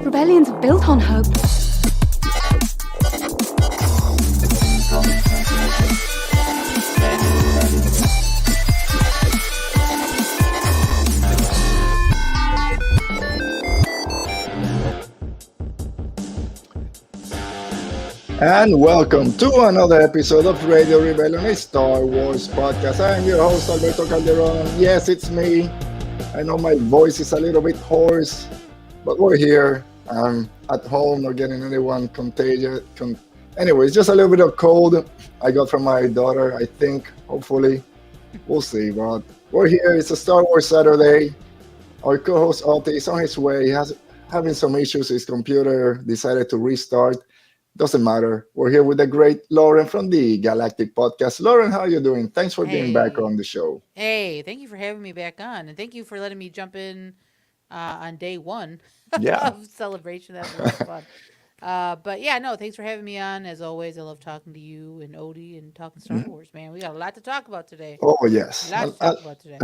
Rebellions are built on hope. And welcome to another episode of Radio Rebellion, a Star Wars podcast. I am your host, Alberto Calderon. Yes, it's me. I know my voice is a little bit hoarse, but we're here. I'm at home, not getting anyone contagious. Anyway, it's just a little bit of cold I got from my daughter, I think, hopefully. We'll see, but we're here. It's a Star Wars Saturday. Our co-host, Oti, is on his way. He has having some issues. His computer decided to restart. Doesn't matter. We're here with the great Lauren from the Galactic Podcast. Lauren, how are you doing? Thanks for being back on the show. Hey, thank you for having me back on. And thank you for letting me jump in on day one of celebration. That was a lot of fun. But yeah, no, thanks for having me on. As always, I love talking to you and Odie and talking Star Wars, man. We got a lot to talk about today. Oh, yes. A lot to talk about today.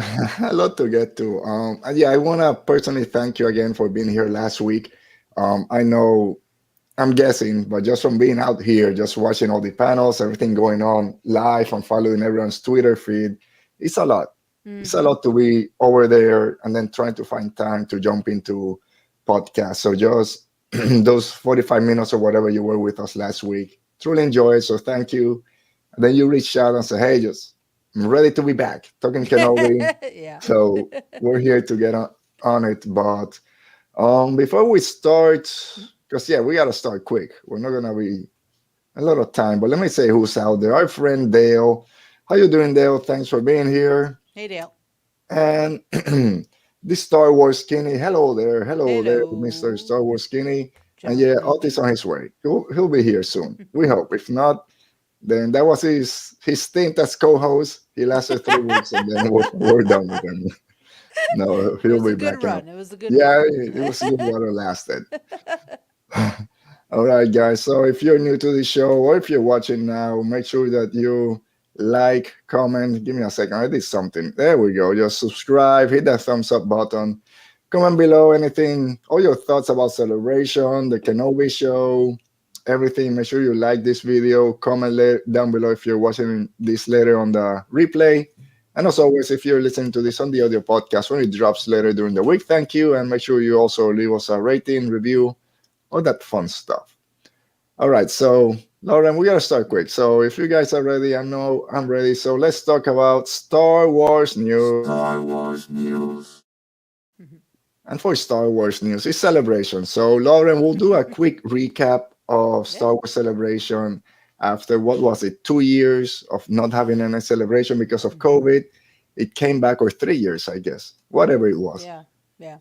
A lot to get to. And yeah, I want to personally thank you again for being here last week. I know, I'm guessing, but just from being out here, just watching all the panels, everything going on live and following everyone's Twitter feed, it's a lot. It's a lot to be over there and then trying to find time to jump into podcasts. So just those 45 minutes or whatever you were with us last week, truly enjoy it. So thank you. And then you reached out and said, hey, I'm ready to be back talking Kenobi. Yeah. So we're here to get on it. But before we start, because, yeah, we got to start quick. We're not going to be a lot of time. But let me say who's out there. Our friend Dale. How you doing, Dale? Thanks for being here. Hey, Dale. And this Star Wars Skinny. Hello there, Mr. Star Wars Skinny. And yeah, Otis on his way. He'll be here soon. We hope. If not, then that was his stint as co-host. He lasted 3 weeks, and then we're done with him. No, he'll be back. It was a good run. Yeah, it was good while it lasted. All right, guys. So if you're new to the show or if you're watching now, make sure that you like, comment. Give me a second. I did something. There we go. Just subscribe. Hit that thumbs up button. Comment below anything, all your thoughts about Celebration, the Kenobi show, everything. Make sure you like this video. Comment down below if you're watching this later on the replay. And as always, if you're listening to this on the audio podcast when it drops later during the week, thank you. And make sure you also leave us a rating, review, all that fun stuff. All right, so Lauren, we got to start quick. So if you guys are ready, I know I'm ready. So let's talk about Star Wars news. And for Star Wars news, it's Celebration. So Lauren, we'll do a quick recap of Star Wars Celebration after, what was it, 2 years of not having any celebration because of COVID. It came back, or 3 years, I guess, whatever it was. Yeah.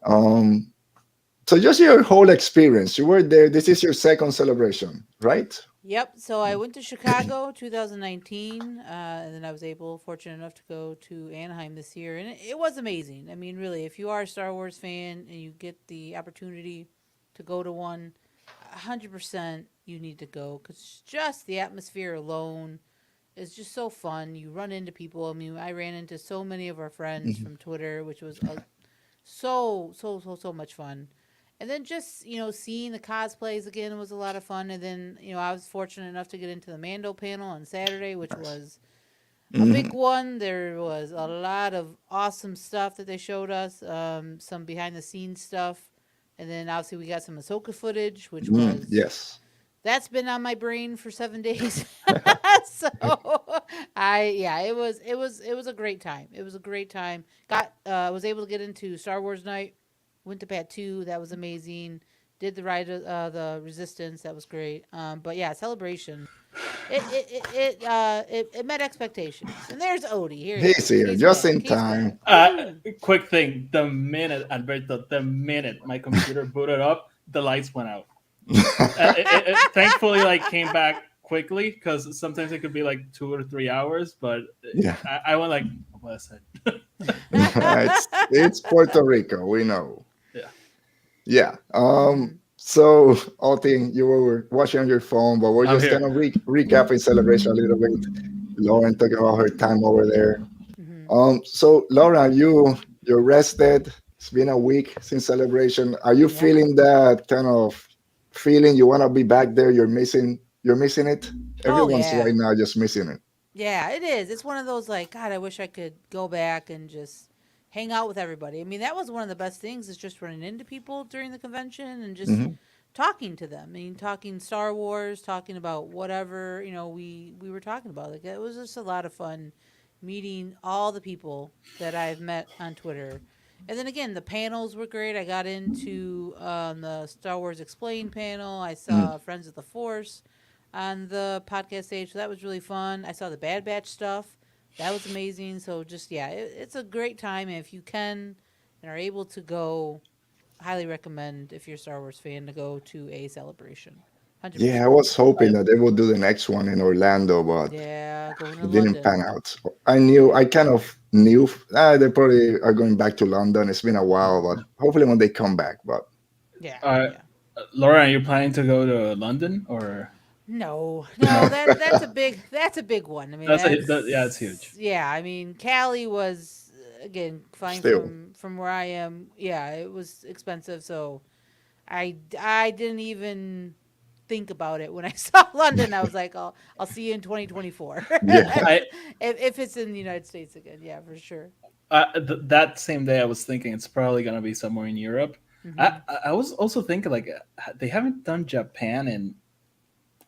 So just your whole experience. You were there. This is your second celebration, right? Yep. So I went to Chicago 2019, and then I was fortunate enough to go to Anaheim this year. And it was amazing. I mean, really, if you are a Star Wars fan and you get the opportunity to go to one, 100% you need to go, because just the atmosphere alone is just so fun. You run into people. I mean, I ran into so many of our friends from Twitter, which was so much fun. And then just, seeing the cosplays again was a lot of fun. And then, I was fortunate enough to get into the Mando panel on Saturday, which was a big one. There was a lot of awesome stuff that they showed us, some behind-the-scenes stuff. And then, obviously, we got some Ahsoka footage, which was... Yes. That's been on my brain for 7 days. So, it was a great time. It was a great time. Was able to get into Star Wars Night. Went to Batu, that was amazing. Did the ride of the Resistance, that was great. But yeah, Celebration, it met expectations. And there's Odie here. He's here, just in time. Quick thing: the minute my computer booted up, the lights went out. It thankfully came back quickly, because sometimes it could be 2 or 3 hours. But yeah, I went what is it? it's Puerto Rico, we know. Yeah. So, Oti, you were watching on your phone, but we're just going to recapping Celebration a little bit. Lauren talking about her time over there. So, Laura, you're rested. It's been a week since celebration. Are you Yeah. feeling that kind of feeling you want to be back there? You're missing it. Oh Everyone's yeah. right now just missing it. Yeah, it is. It's one of those like, God, I wish I could go back and just hang out with everybody. I mean, that was one of the best things is just running into people during the convention and just Hmm. talking to them. I mean, talking Star Wars, talking about whatever, we were talking about. Like it was just a lot of fun meeting all the people that I've met on Twitter. And then again, the panels were great. I got into the Star Wars Explained panel. I Hmm. saw Friends of the Force on the podcast stage. So that was really fun. I saw the Bad Batch stuff. That was amazing. So just yeah, it's a great time. And if you can and are able to go, highly recommend if you're a Star Wars fan to go to a celebration. Yeah, I 100%. was hoping that they would do the next one in Orlando, but Yeah, going to it didn't pan London. out. I kind of knew they probably are going back to London. It's been a while, but hopefully when they come back. But Yeah, Uh, yeah. Laura, are you planning to go to London or No, no? no, that's a big one. I mean, Yeah, it's huge. yeah. I mean, Cali was again flying still, from where I am. Yeah, it was expensive, so I didn't even think about it when I saw London. I was like, I'll see you in 2024 yeah, I if it's in the United States again. Yeah, for sure. that same day I was thinking it's probably gonna be somewhere in Europe. Hmm. I was also thinking like they haven't done Japan in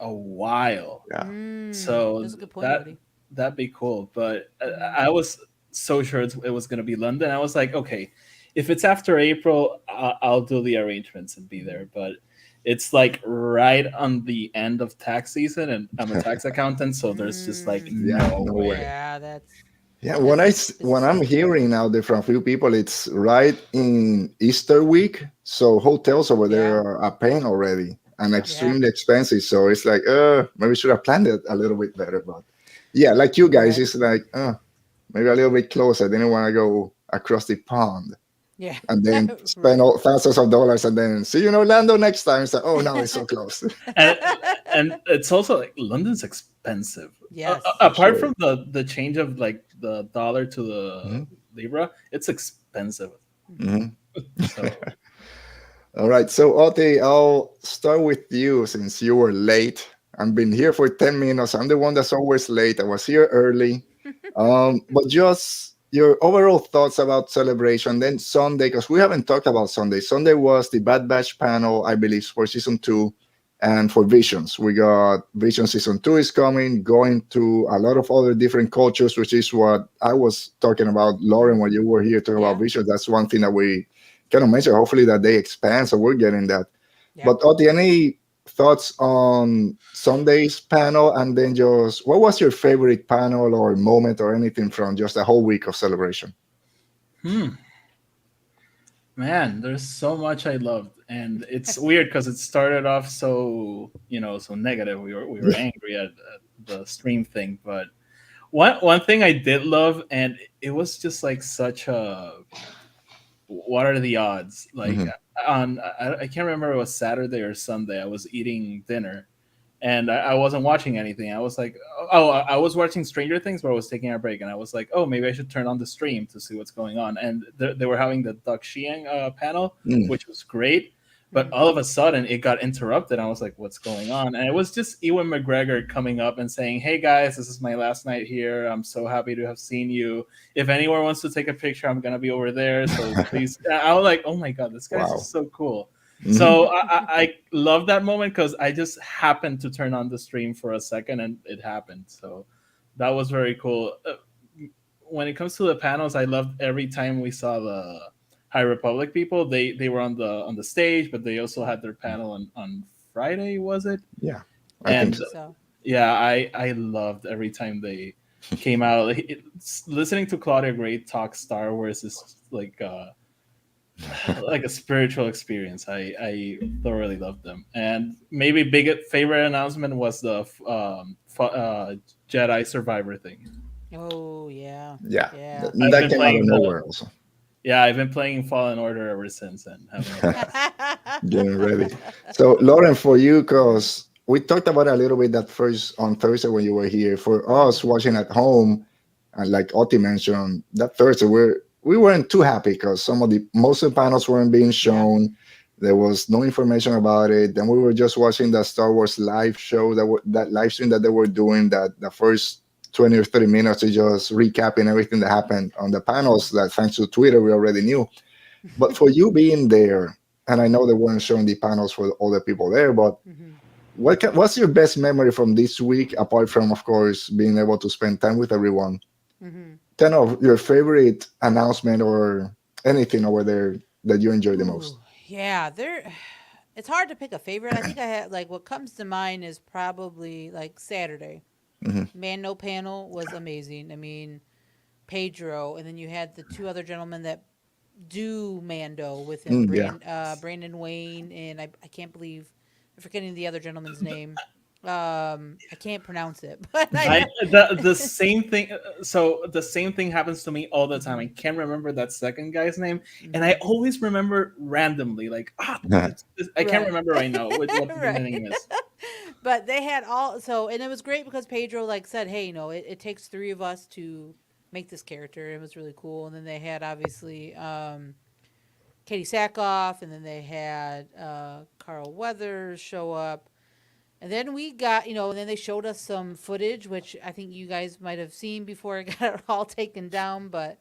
a while, yeah. That's so a good point, that buddy. that'd be cool. But Hmm. I was so sure it was gonna be London. I was like, okay, if it's after April, I'll do the arrangements and be there. But it's like right on the end of tax season, and I'm a tax accountant, so there's just like Mm, Yeah, no no way. way. yeah, Yeah, that's a busy when I'm season. hearing out there from a few people, it's right in Easter week, so hotels over there Yeah, are paying already and yeah, extremely expensive. So it's like, maybe we should have planned it a little bit better. But yeah, like you guys, right. it's like, maybe a little bit closer. I didn't want to go across the pond Yeah, and then spend right. all thousands of dollars and then see you in Orlando next time. So, oh no, it's so close. and it's also like London's expensive. Yes. For Apart sure. from the change of like the dollar to the Hmm. libra, it's expensive. Hmm. Hmm. So All right. So, Oti, I'll start with you since you were late. I've been here for 10 minutes. I'm the one that's always late. I was here early. But just your overall thoughts about celebration, then Sunday, because we haven't talked about Sunday. Sunday was the Bad Batch panel, I believe, for season two. And for Visions, we got Vision season two is coming, going to a lot of other different cultures, which is what I was talking about, Lauren, when you were here talking about Yeah. Visions. That's one thing that we kind of mentioned. Hopefully, that they expand, so we're getting that. Yep. But Oti, any thoughts on Sunday's panel, and then just what was your favorite panel or moment or anything from just a whole week of celebration? hmm, man, there's so much I loved, and it's weird because it started off so so negative. We were angry at the stream thing, but one thing I did love, and it was just like such a what are the odds? Like Hmm. I can't remember if it was Saturday or Sunday. I was eating dinner and I wasn't watching anything. I was like, oh, I was watching Stranger Things, but I was taking a break, and I was like, oh, maybe I should turn on the stream to see what's going on. And they were having the Doug Sheehan panel, Mm. which was great. But Hmm. all of a sudden, it got interrupted. I was like, "What's going on?" And it was just Ewan McGregor coming up and saying, "Hey guys, this is my last night here. I'm so happy to have seen you. If anyone wants to take a picture, I'm gonna be over there. So please." I was like, "Oh my god, this guy's Wow. just so cool." Hmm. So I love that moment because I just happened to turn on the stream for a second and it happened. So that was very cool. When it comes to the panels, I loved every time we saw the High Republic people. They were on the stage, but they also had their panel on Friday, was it? Yeah, I I think And so. think so. yeah, I loved every time they came out. Listening to Claudia Gray talk Star Wars is like a spiritual experience. I thoroughly loved them. And maybe big favorite announcement was the Jedi Survivor thing. Oh yeah, Yeah, yeah. I've that been came out playing of the nowhere. Also, Yeah, I've been playing Fallen Order ever since and having a blast. getting ready. So, Lauren, for you, because we talked about it a little bit that first on Thursday when you were here. For Hmm. us watching at home, and like Oti mentioned, that Thursday we weren't too happy because most of the panels weren't being Yeah. shown. There was no information about it. Then we were just watching the Star Wars live show that live stream that they were doing. That the first 20 or 30 minutes is just recapping everything that happened on the panels. That thanks to Twitter we already knew. But for you being there, and I know they weren't showing the panels for all the people there, but Hmm. what's your best memory from this week, apart from, of course, being able to spend time with everyone? Hmm. Kind of your favorite announcement or anything over there that you enjoy the most. Ooh, yeah, there. It's hard to pick a favorite. I think I had like what comes to mind is probably like Saturday. Hmm. Mando panel was amazing. I mean, Pedro, and then you had the two other gentlemen that do Mando with him, Yeah. Brandon Wayne, and I can't believe I'm forgetting the other gentleman's name. I can't pronounce it, but I I know. the same thing. So the same thing happens to me all the time. I Hmm. can't remember that second guy's name, and I Hmm. always remember randomly. Like I can't Right. remember right now what the Right. name is. But they had all so, and it was great because Pedro like said, hey, it takes three of us to make this character. It was really cool. And then they had obviously Katie Sackhoff, and then they had Carl Weathers show up. And then we got, and then they showed us some footage, which I think you guys might have seen before it got all taken down. But,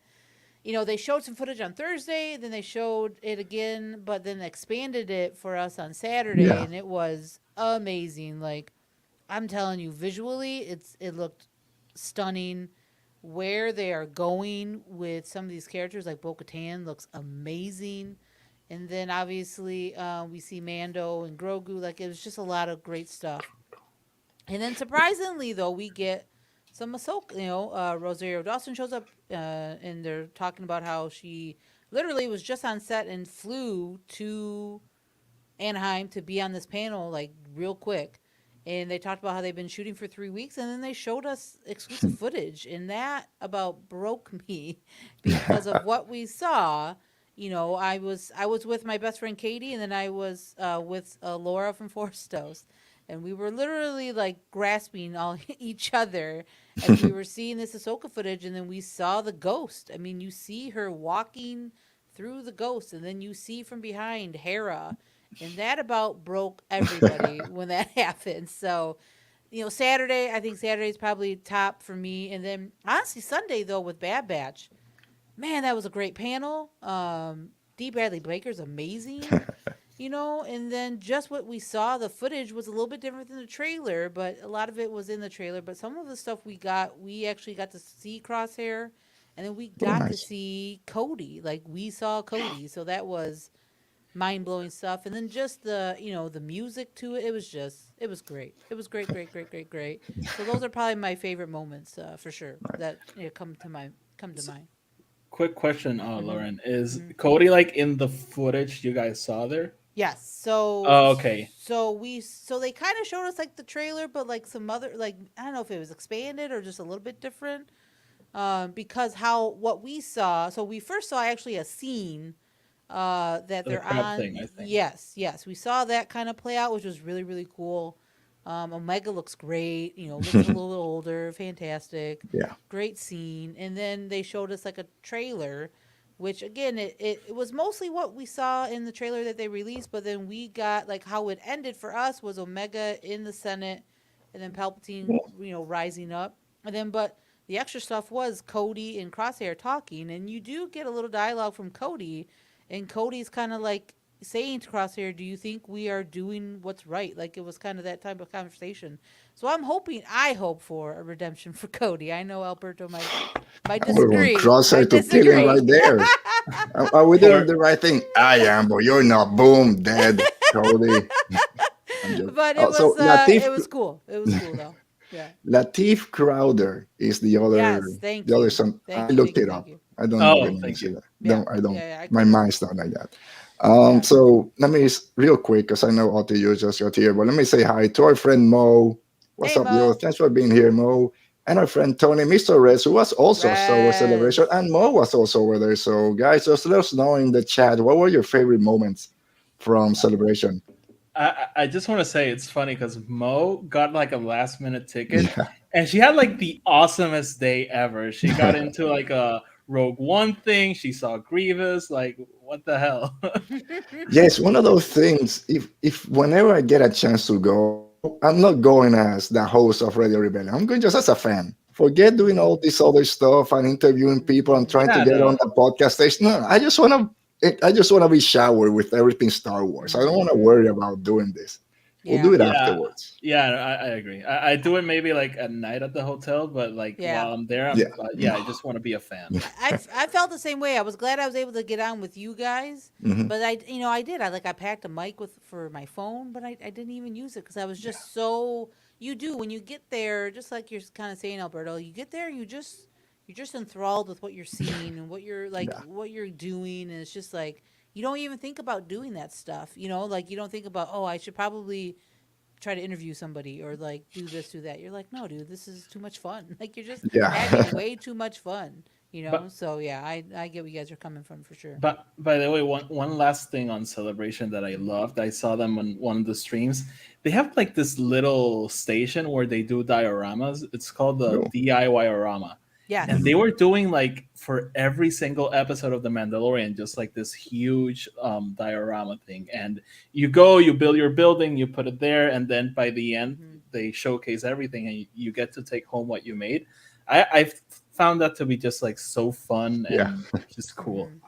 they showed some footage on Thursday, then they showed it again, but then expanded it for us on Saturday. Yeah. And it was amazing. Like, I'm telling you, visually, it looked stunning. Where they are going with some of these characters, like Bo-Katan, looks amazing. And then obviously we see Mando and Grogu. Like it was just a lot of great stuff. And then surprisingly, though, we get some Ahsoka. Rosario Dawson shows up, and they're talking about how she literally was just on set and flew to Anaheim to be on this panel like real quick. And they talked about how they've been shooting for 3 weeks, and then they showed us exclusive footage, and that about broke me because of what we saw. I was with my best friend Katie, and then I was with Laura from Forstos, and we were literally like grasping all each other as we were seeing this Ahsoka footage, and then we saw the ghost. I mean, you see her walking through the ghost, and then you see from behind Hera, and that about broke everybody when that happened. So, Saturday, I think Saturday is probably top for me. And then honestly, Sunday though with Bad Batch, man, that was a great panel. D. Bradley Baker's amazing. And then just what we saw, the footage was a little bit different than the trailer, but a lot of it was in the trailer. But some of the stuff we actually got to see Crosshair, and then we Oh, got to nice. see Cody. Like we saw Cody, so that was mind blowing stuff. And then just the music to it, it was great. It was great, great, great, great, great. So those are probably my favorite moments for sure Right. that come to mind. Quick question, Hmm. Lauren, is Hmm. Cody like in the footage you guys saw there? Yes. So Oh, okay. they kind of showed us like the trailer, but like some other like I don't know if it was expanded or just a little bit different. Because how what we saw, so we first saw actually a scene that The they're crab on. thing, I think. Yes, we saw that kind of play out, which was really really cool. Omega looks great, looks a little older, fantastic, Yeah. great scene. And then they showed us like a trailer, which again it was mostly what we saw in the trailer that they released, but then we got like how it ended for us was Omega in the Senate, and then Palpatine, rising up, and then but the extra stuff was Cody and Crosshair talking, and you do get a little dialogue from Cody, and Cody's kind of like saying to Crosshair, "Do you think we are doing what's right?" Like it was kind of that type of conversation. So I hope for a redemption for Cody. I know Alberto might We're going disagree. crosshair Might to killing disagree. right there. Are we doing Or the right thing? I am, but you're not. Boom, dead, Cody. I'm joking. But Oh, so Latif, it was cool. It was cool though. Yeah. Latif Crowder is Yes. the Thank other you. son. I Thank you. looked Thank you. it Thank up. you. I don't know Yeah. the oh, names thank you. either. Yeah. I don't. Yeah. I My couldn't. mind's not like that. Yeah. So let me real quick because I know Otto you just got here, but let me say hi to our friend Mo. What's Hey up, yo? Mo. Thanks for being here, Mo. And our friend Tony, Mr. Rez, who was also Star Wars Celebration, Raz. and Mo was also over there. So, guys, just let us know in the chat what were your favorite moments from Celebration. I just want to say it's funny because Mo got like a last minute ticket, Yeah. and she had like the awesomest day ever. She got into like a Rogue One thing. She saw Grievous. Like, what the hell? Yes, one of those things. If whenever I get a chance to go, I'm not going as the host of Radio Rebellion. I'm going just as a fan. Forget doing all this other stuff and interviewing people and trying to Yeah, get no, on the podcast station. No, I just want to be showered with everything Star Wars. I don't want to worry about doing this. We'll do Yeah. it yeah, afterwards. yeah. I agree. I do it maybe like at night at the hotel, but like Yeah. while I'm there, Yeah. yeah, I No. just want to be a fan. I felt the same way. I was glad I was able to get on with you guys, Mhm. but I did. I packed a mic with for my phone, but I didn't even use it because I was just so. You do when you get there, just like you're kind of saying, Alberto. You get there, you're just enthralled with what you're seeing and what you're like, Yeah. what you're doing, and it's just like you don't even think about doing that stuff. Like you don't think about, oh, I should probably try to interview somebody or like do this, do that. You're like, no, dude, this is too much fun. Like you're just having Yeah. way too much fun. But So yeah, I get where you guys are coming from for sure. But by the way, one last thing on Celebration that I loved, I saw them on one of the streams. They have like this little station where they do dioramas. It's called the No. DIY-orama. And Yes. they were doing like for every single episode of The Mandalorian, just like this huge diorama thing. And you go, you build your building, you put it there, and then by the end, Mhm. they showcase everything, and you get to take home what you made. I found that to be just like so fun Yeah. and just cool. Mhm.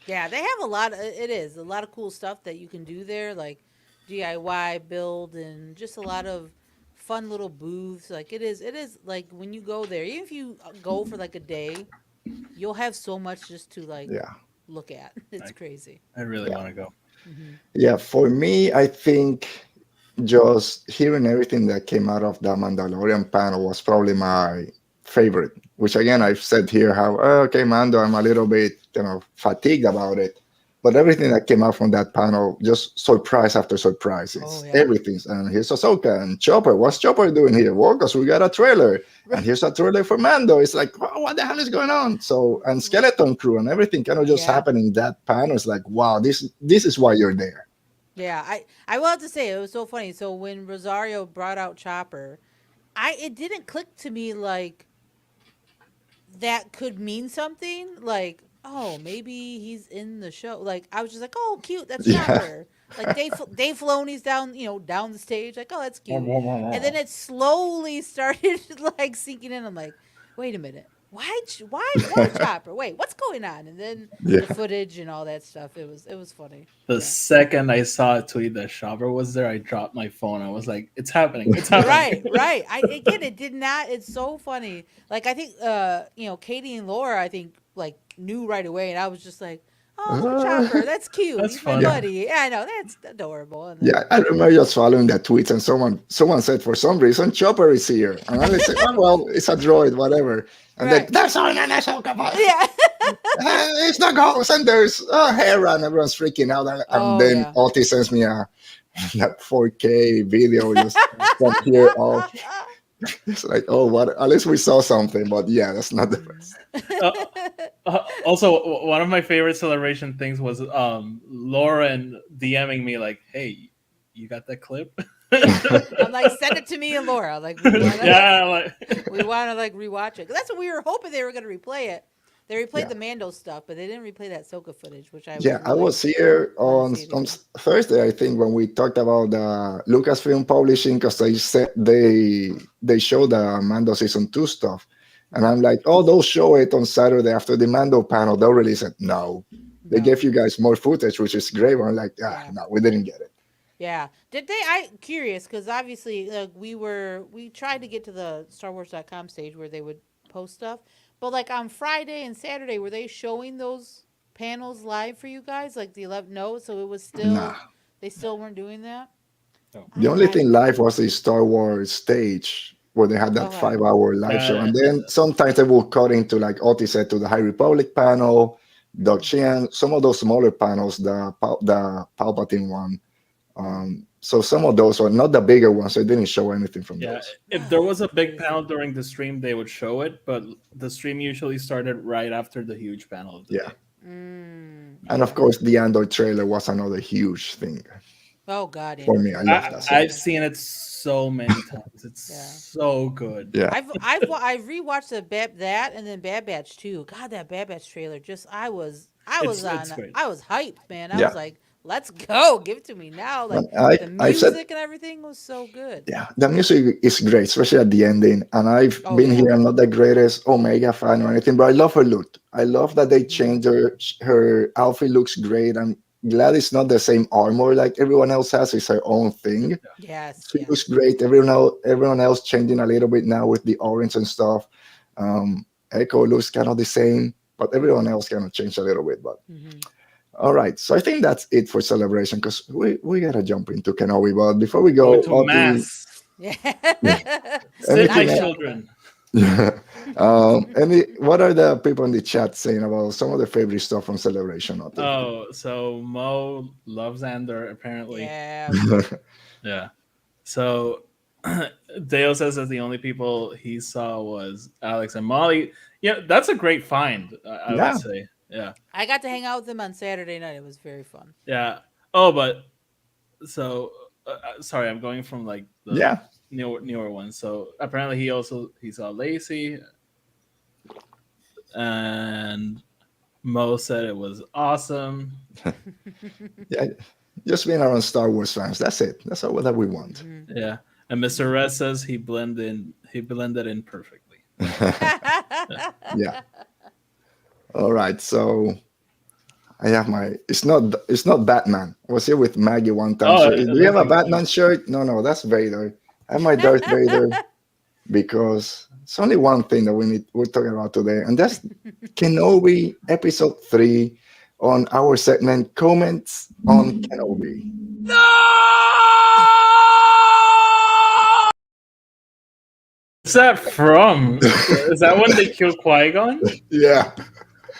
Yeah, they have a lot of it is a lot of cool stuff that you can do there, like DIY build and just a lot of fun little booths. Like it is like when you go there, even if you go for like a day, you'll have so much just to like Yeah. look at. It's I, crazy. I really Yeah. want to go. Hmm. Yeah. For me, I think just hearing everything that came out of the Mandalorian panel was probably my favorite. Which again, I've said here how okay, Mando, I'm a little bit fatigued about it, but everything that came out from that panel, just surprise after surprise, Oh it's yeah. everything. And here's Ahsoka and Chopper. What's Chopper doing here? Well, because we got a trailer, and here's a trailer for Mando. It's like, oh, what the hell is going on? So and Skeleton Crew and everything kind of just Yeah. happened in that panel. It's like, wow, this is why you're there. Yeah, I will have to say it was so funny. So when Rosario brought out Chopper, I it didn't click to me like that could mean something. Like, oh, maybe he's in the show. Like, I was just like, oh, cute, that's Yeah. Chopper. Like Dave Filoni's down, down the stage. Like, oh, that's cute. And then it slowly started like sinking in. I'm like, wait a minute. Why Chopper? Wait, what's going on? And then the Yeah. footage and all that stuff. It was funny. The Yeah. second I saw a tweet that Chopper was there, I dropped my phone. I was like, "It's happening! It's happening!" Right. It did not. It's so funny. Like I think, Katie and Laura, I think like knew right away, and I was just like, oh, look at Chopper. That's cute. That's He's my funny. Yeah. buddy. Yeah, I know. That's adorable. And Yeah, then, I remember just following that tweet, and someone said for some reason Chopper is here, and I said, oh well, it's a droid, whatever. And then right. there's only an Ahsoka bot. Yeah. It's the ghost, and there's Hera, and everyone's freaking out. And Oh then yeah. Oti sends me that 4K video just from here off. It's like, oh, what? At least we saw something, but yeah, that's not the best. Uh, also, one of my favorite celebration things was Lauren DMing me like, "Hey, you got that clip?" I'm like, send it to me and Laura. Like Yeah, like we want to like rewatch it. 'Cause that's what we were hoping they were going to replay it. They replayed Yeah. the Mando stuff, but they didn't replay that Soka footage, which I Yeah, was I really was here wanted to see it on again. Thursday, I think, when we talked about Lucasfilm Publishing, because they said they showed the Mando season 2 stuff, and I'm like, oh, they'll show it on Saturday after the Mando panel. They'll release it. No, they No. gave you guys more footage, which is great. I'm like, Yeah. no, we didn't get it. Yeah. Did they? I curious because obviously we tried to get to the StarWars.com stage where they would post stuff, but like on Friday and Saturday, were they showing those panels live for you guys? Like the 11? No, so it was Nah, still they still weren't doing that. no. the only thing live was the Star Wars stage where they had that Okay. 5-hour live show, Yeah, and then sometimes they will cut into, like Oti said, to the High Republic panel, Doug Sheehan, some of those smaller panels, the Palpatine one. So some of those are not the bigger ones. So it didn't show anything from yeah. those. If there was a big panel during the stream, they would show it, but the stream usually started right after the huge panel of the Yeah. day. Mm, And of okay. course, the Andor trailer was another huge thing. Oh God, For Andor me, I trailer love was that I've scene. awesome. seen it so many times. It's Yeah. so good. Yeah, I've rewatched that and then Bad Batch too. God, that Bad Batch trailer just It's great. I was hyped, man. I was yeah. like, let's go, give it to me now. But Like the I've said, music and everything was so good. yeah, the music is great, especially at the ending. And I've Oh been yeah. here. I'm not the greatest Omega fan or anything, but I love her look. I love that they Hmm. changed her outfit. Looks great. I'm glad it's not the same armor like everyone else has. It's her own thing. Yes, She looks yes. great. Everyone else changing a little bit now with the orange and stuff. Echo looks kind of the same, but everyone else kind of changed a little bit. But Hmm. all right, so I think that's it for celebration because we gotta jump into Kenobi. But before we Going go, to Oti, Yeah. Sit, my anything Nice else? jump in. children. Yeah. What are the people in the chat saying about some of the favorite stuff from celebration, Oti? Oh, so Mo loves Andor apparently. Yeah. Yeah. So Dale says that the only people he saw was Alex and Molly. Yeah, that's a great find. I would Yeah, say. Yeah. I got to hang out with them on Saturday night. It was very fun. Yeah. Oh, but so sorry, I'm going from like the yeah. newer ones. So apparently he saw Lacey, and Mo said it was awesome. Yeah, just being around Star Wars fans. That's it. That's all that we want. Hmm. Yeah, and Mr. Rez says he blended in perfectly. Yeah. All right. So I have my. It's not Batman. I was here with Maggie one time. Oh, So I do you don't have a think Batman shirt? No, no, that's Vader. I have my Darth Vader because it's only one thing that we're talking about today, and that's Kenobi episode 3 on our segment comments on Kenobi. is that from? Is that when they kill Qui Gon? Yeah.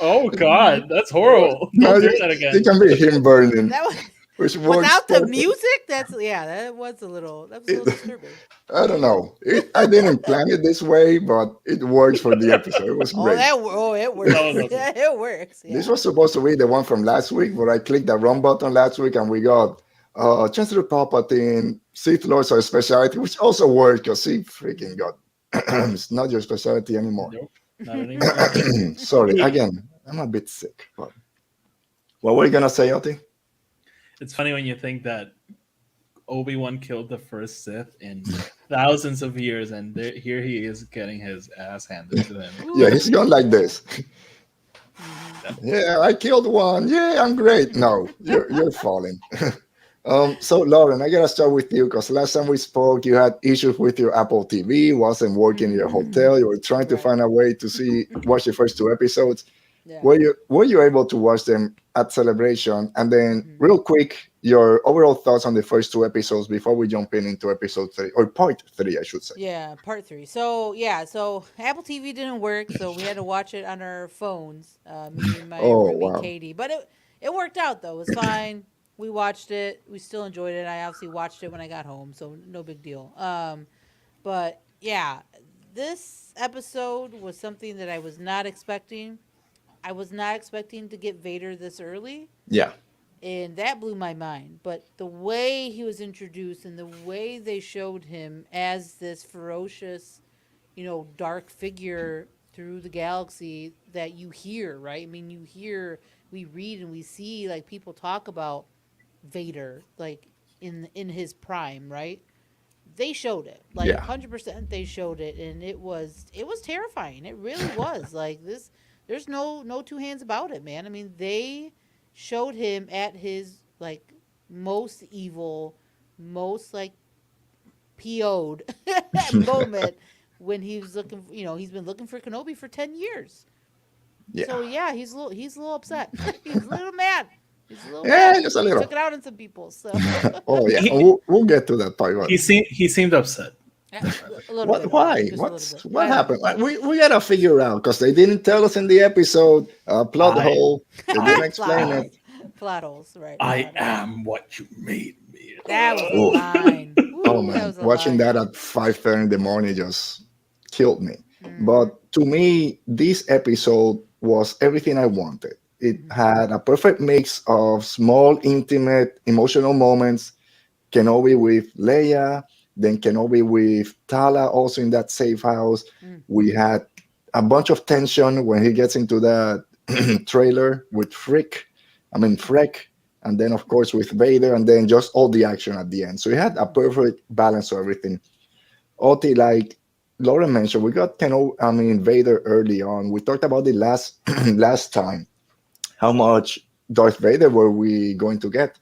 Oh God, that's Well, horrible! no, Don't do it, that it again. can be him burning, That was which works without the perfect. music. That was a little It, disturbing. I don't know. I didn't plan it this way, but it works for the episode. It was Oh, great. it That works. was awesome. It works. This Yeah. was supposed to be the one from last week, but I clicked the wrong button last week and we got Chancellor Palpatine, Sith Lord's our specialty, which also worked because he freaking got it's not your specialty anymore. Nope, not anymore. Sorry, again, I'm a bit sick. But what were you gonna say, Oti? It's funny when you think that Obi-Wan killed the first Sith in thousands of years, and here he is getting his ass handed to him. Yeah, Ooh, he's gone like yeah. this. Hmm. Yeah, I killed one. Yeah, I'm great. No, you're falling. So Lauren, I gotta start with you because last time we spoke, you had issues with your Apple TV, wasn't working in your hotel. You were trying to Right. find a way to watch the first 2 episodes. Yeah. Were you able to watch them at Celebration? And then, Hmm. real quick, your overall thoughts on the first 2 episodes before we jump into episode 3 or part 3, I should say. Yeah, part three. So yeah, so Apple TV didn't work, so we had to watch it on our phones. Me and my Oh roomie wow, Katie, but it worked out though. It was fine. We watched it. We still enjoyed it. I obviously watched it when I got home, so no big deal. But yeah, this episode was something that I was not expecting. I was not expecting to get Vader this early, yeah, and that blew my mind. But the way he was introduced and the way they showed him as this ferocious, dark figure through the galaxy that you hear, right? I mean, we read and we see like people talk about Vader like in his prime, right? They showed it. Like yeah, 100% they showed it, and it was terrifying. It really was. Like this there's no two hands about it, man. I mean, they showed him at his like most evil, most like PO'd moment when he was looking, he's been looking for Kenobi for 10 years. So yeah, yeah, he's a little upset. He's a little mad. He's a little yeah, mad. just a He took little. it out on some people. So Oh yeah, He, we'll get to that part. he seemed upset. a little What? bit only, Why? just a little bit. What I don't happened? know. We gotta figure out because they didn't tell us in the episode. Plot I hole. They didn't Plot explain holes. it. Plot holes, right. I Plot holes. am what you made me. That was a Oh, line. oh Woo, that man, was a watching line. that at 5:30 in the morning just killed me. Mm-hmm. But to me, this episode was everything I wanted. It Mm-hmm. had a perfect mix of small, intimate, emotional moments Kenobi with Leia, then Kenobi with Tala also in that safe house. Mm. We had a bunch of tension when he gets into that trailer with Freck, and then of course with Vader, and then just all the action at the end. So he had a perfect balance of everything. Oti, like Lauren mentioned, we got Vader early on. We talked about it last last time. How much Darth Vader were we going to get?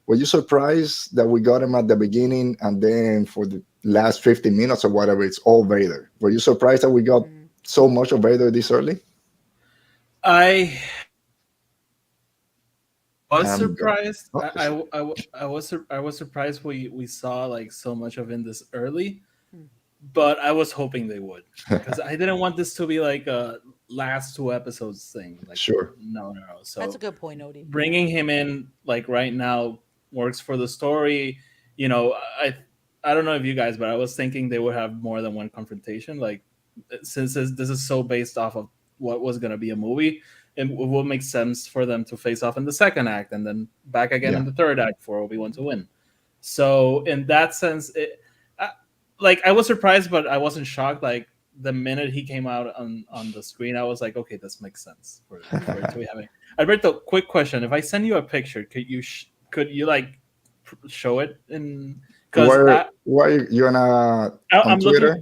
Were you surprised that we got him at the beginning and then for the last 15 minutes or whatever, it's all Vader? Were you surprised that we got Mm. so much of Vader this early? I was I'm gone. surprised. Oh, I was surprised we saw like so much of in this early, Mm. but I was hoping they would because I didn't want this to be like a last two episodes thing. Like sure. no. That's a So good point, Odie. bringing him in like right now works for the story. You know, I don't know if you guys, but I was thinking they would have more than one confrontation. Like since this is so based off of what was going to be a movie, it will make sense for them to face off in the second act and then back again Yeah. in the third act for Obi-Wan to win. So in that sense, like I was surprised, but I wasn't shocked. Like the minute he came out on the screen, I was like, okay, this makes sense for it to be happening. Alberto, quick question: if I send you a picture, could you like show it in? Because Where you on I'm looking Twitter?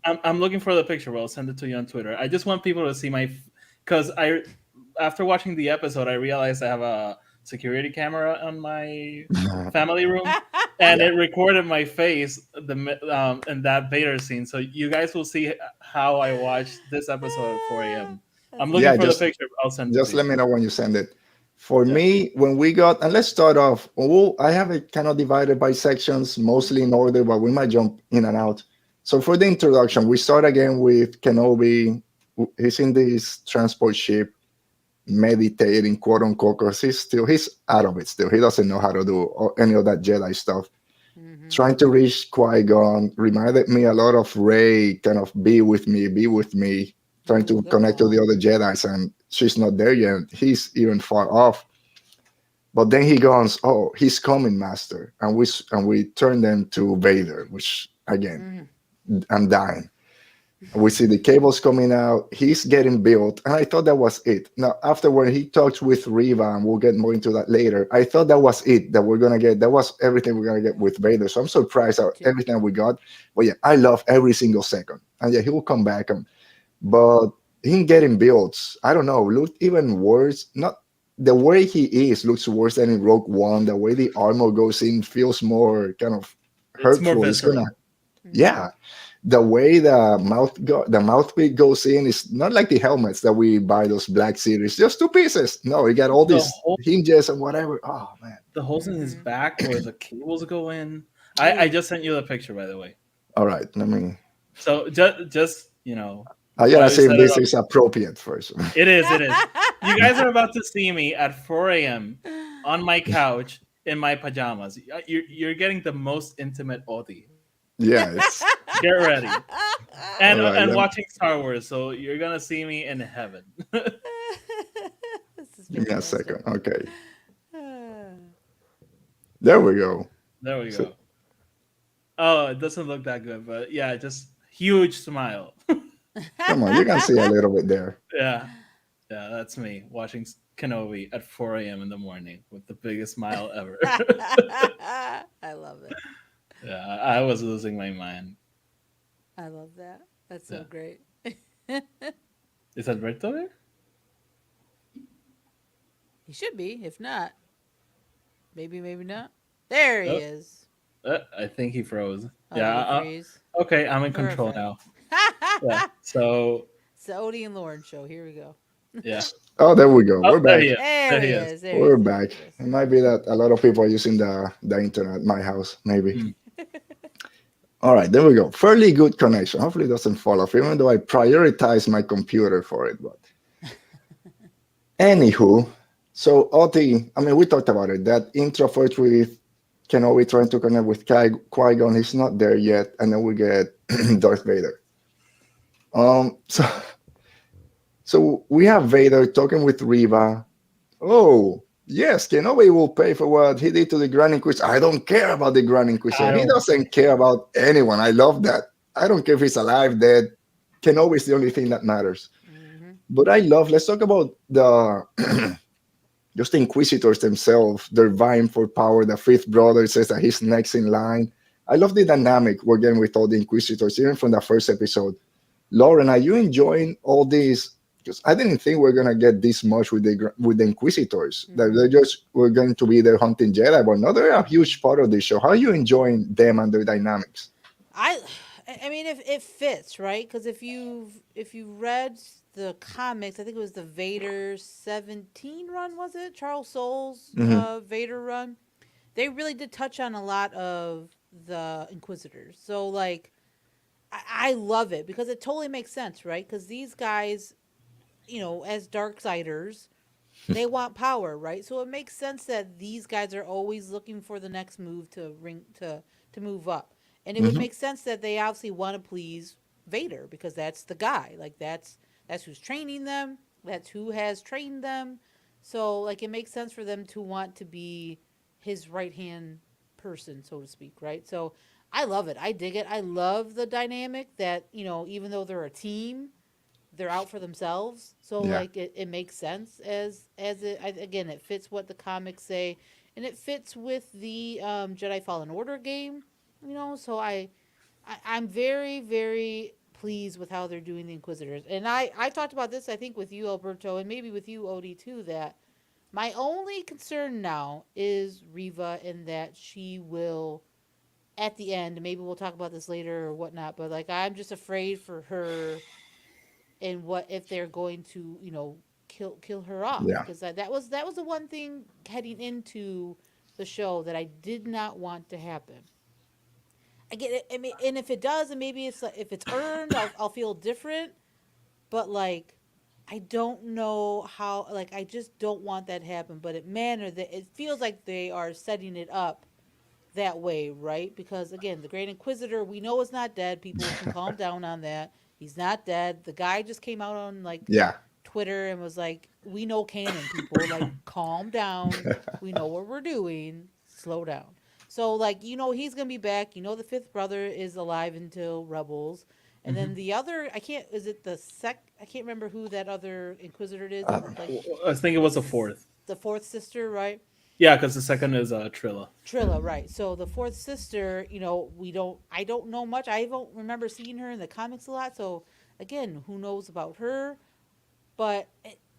I'm looking for the picture. Well, I'll send it to you on Twitter. I just want people to see my because I after watching the episode, I realized I have a security camera on my family room, and Yeah. it recorded my face in that Vader scene. So you guys will see how I watched this episode at 4 a.m. I'm That's looking Yeah, for the amazing. picture. I'll send it just to you. let me know when you send it. For Yeah. me, when we got, and let's start off. Oh, I have it kind of divided by sections, mostly in order, but we might jump in and out. So for the introduction, we start again with Kenobi. He's in this transport ship, meditating, quote unquote, because he's out of it still. He doesn't know how to do any of that Jedi stuff. Mm-hmm. Trying to reach Qui-Gon reminded me a lot of Rey, kind of be with me, trying Ooh, to good connect to the call. other Jedi's, and she's not there yet. He's even far off. But then he goes, "Oh, he's coming, Master," and we turn them to Vader, which again, Mm. I'm dying. We see the cables coming out. He's getting built, and I thought that was it. Now, after when he talks with Riva, and we'll get more into that later, I thought that was it. That we're gonna get. That was everything we're gonna get with Vader. So I'm surprised at Too. everything we got. But yeah, I love every single second. And yeah, he will come back. But him getting built, I don't know, looked even worse. Not the way he is looks worse than in Rogue One. The way the armor goes in feels more kind of It's more hurtful. It's visceral. gonna, Mm-hmm. yeah, the way the mouthpiece goes in is not like the helmets that we buy those Black Series, just two pieces. No, you got all The these whole hinges and whatever. Oh man. the holes in his Mm-hmm. back where the cables go in. I Ooh. just sent you the picture, by the way. All right, let me. So just you know, I while gotta you see if set it this up, is appropriate first. it is. It is. You guys are about to see me at 4 a.m. on my couch in my pajamas. You're getting the most intimate Odi. Yeah, it's Get ready. all right. And watching Star Wars, so you're gonna see me in heaven. This is Give me a fantastic. second. Okay, Ah. there we go. There we So, go. Oh, it doesn't look that good, but yeah, just huge smile. come on, you can see a little bit there. Yeah, yeah, that's me watching Kenobi at 4 a.m. in the morning with the biggest smile ever. I love it. Yeah, I was losing my mind. I love that. That's so Yeah, great. is Alberto there? He should be. If not, maybe not. There he Oh, is. I think he froze. Oh, Yeah. did he freeze? Okay, I'm in control Perfect. now. Yeah. So It's the Odie and Lauren show. Here we go. yeah. Oh, there we go. Oh, We're there he back. is. There There he he is. is. There he We're is. There he is. back. There he is. It might be that a lot of people are using the internet at my house. Maybe. Mm. All right, there we go. Fairly good connection. Hopefully, it doesn't fall off, even though I prioritize my computer for it. But anywho, so Oti, I mean, we talked about it. That intro first with Kenobi trying to connect with Qui-Gon, he's not there yet, and then we get Darth Vader. So we have Vader talking with Riva. Oh, yes, Kenobi will pay for what he did to the Grand Inquisitor. I don't care about the Grand I Inquisitor. He don't doesn't care about anyone. I love that. I don't care if he's alive, dead. Kenobi is the only thing that matters. Hmm. But I love, let's talk about the just the Inquisitors themselves. They're vying for power. The fifth brother says that he's next in line. I love the dynamic we're getting with all the Inquisitors, even from the first episode. Lauren, are you enjoying all these? Because I didn't think we're gonna get this much with the Inquisitors. That Hmm. they just were going to be there hunting Jedi, but now they're a huge part of the show. How are you enjoying them and their dynamics? I, I mean, if it fits, right? Because if you read the comics, I think it was the Vader 17 run, was it Charles Soule's Hmm. Vader run? They really did touch on a lot of the Inquisitors. So like, I love it because it totally makes sense, right? Because these guys, as Darksiders, they want power, right? So it makes sense that these guys are always looking for the next move to move up. And it would Hmm. make sense that they obviously want to please Vader because that's the guy. Like that's who's training them. That's who has trained them. So like it makes sense for them to want to be his right-hand person, so to speak, right? So I love it. I dig it. I love the dynamic that, even though they're a team, they're out for themselves. So Yeah. like it makes sense as again it fits what the comics say, and it fits with the Jedi Fallen Order game. So I'm very very pleased with how they're doing the Inquisitors, and I talked about this I think with you Alberto and maybe with you Odie too, that my only concern now is Riva and that she will at the end, maybe we'll talk about this later or whatnot, but like I'm just afraid for her and what if they're going to kill her off, Yeah. because that was the one thing heading into the show that I did not want to happen. I get it. I mean, and if it does, and maybe it's like, if it's earned, I'll feel different. But like, I don't know how. Like, I just don't want that to happen. But it feels like they are setting it up that way, right? Because again, the Great Inquisitor, we know is not dead. People can calm down on that. He's not dead. The guy just came out on like Yeah. Twitter and was like, "We know canon, people. Like, calm down. We know what we're doing. Slow down." So like, he's gonna be back. The fifth brother is alive until Rebels. And then Hmm. the other, I can't. Is it the sec? I can't remember who that other Inquisitor is. Is Uh, it like I think it was a this fourth. the fourth sister, right? Yeah, because the second is Trilla. Trilla, right. So the fourth sister, I don't know much. I don't remember seeing her in the comics a lot. So again, who knows about her? But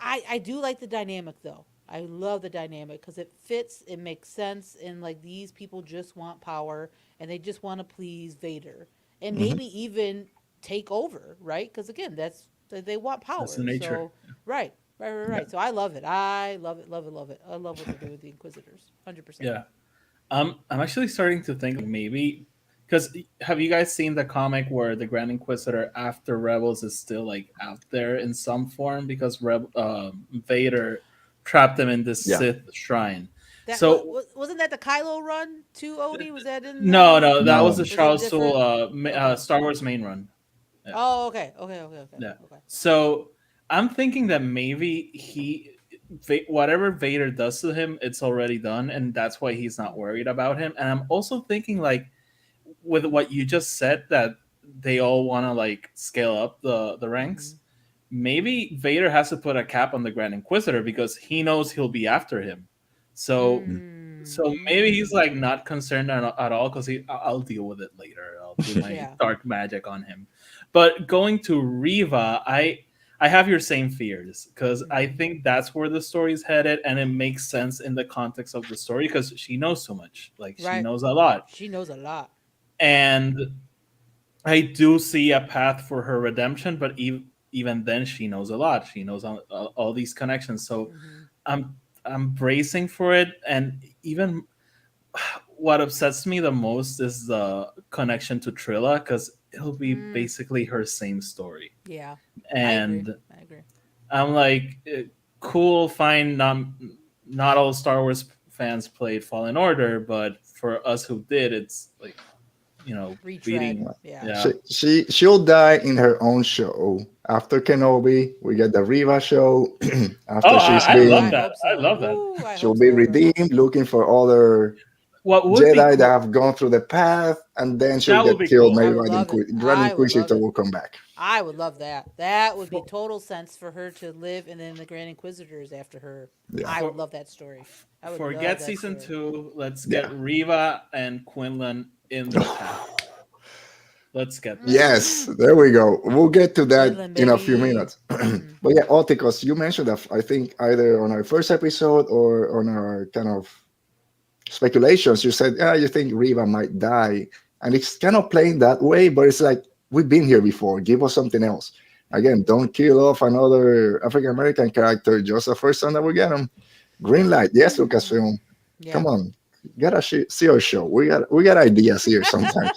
I do like the dynamic though. I love the dynamic because it fits, it makes sense, and like these people just want power and they just want to please Vader and hmm. maybe even take over, right? Because again, they want That's the power. nature. So right, right, right, Yeah. right. So I love it. I love it, love it, love it. I love what they're doing with the Inquisitors, 100%. Yeah. I'm actually starting to think like maybe because have you guys seen the comic where the Grand Inquisitor after Rebels is still like out there in some form because Vader trapped him in this Yeah. Sith shrine. That So wasn't that the Kylo run too, Odie? Was that in no, the? no, that was the No. Was that Charles Soule different? Okay. Star Wars main run. Yeah. Oh, okay, okay, okay, okay, Yeah. okay. So I'm thinking that maybe whatever Vader does to him, it's already done, and that's why he's not worried about him. And I'm also thinking like with what you just said that they all want to like scale up the Mm-hmm. ranks. Maybe Vader has to put a cap on the Grand Inquisitor because he knows he'll be after him. So so maybe he's like Mm-hmm. not concerned at all because I'll deal with it later. I'll do my Yeah. dark magic on him. But going to Riva, I have your same fears because I Mm-hmm. think that's where the story's headed, and it makes sense in the context of the story because she knows so much. Like she Right. knows a lot, She knows a lot. and I do see a path for her redemption. But even then, she knows a lot. She knows all these connections. So Mm-hmm. I'm I'm bracing for it, and even what upsets me the most is the connection to Trilla because it'll be Mm. basically her same story. Yeah. I agree. And I agree. I'm like, cool, fine. Not all Star Wars fans played Fallen Order, but for us who did, it's like Retread. beating. Yeah. Yeah. She'll die in her own show. After Kenobi, we get the Riva show. Oh, After she's Oh, I been, hope I so. love that. Ooh, I she'll hope be so. redeemed, looking for other What would be Jedi that cool? have gone through the path, and then she'll That would get be killed. cool. I Maybe would by the love it. Grand I would love Inquisitor it. will come back. I would love that. That would be For total sense for her to live, and then the Grand Inquisitors after her. Yeah, I would for love that story. I would love forget that season story. 2. Let's get yeah. Riva and Quinlan in their path. Let's get that. Yes, there we go. We'll get to that Quinlan, in a few baby. minutes. Hmm. But yeah, Otikos, you mentioned that I think either on our first episode or on our kind of speculations, you said, yeah, you think Riva might die. And it's kind of playing that way, but it's like, we've been here before. Give us something else. Again, don't kill off another African American character just the first time that we get him. Green light. Yes, Lucasfilm. Yeah. Come on. Gotta see our show. We got ideas here sometimes.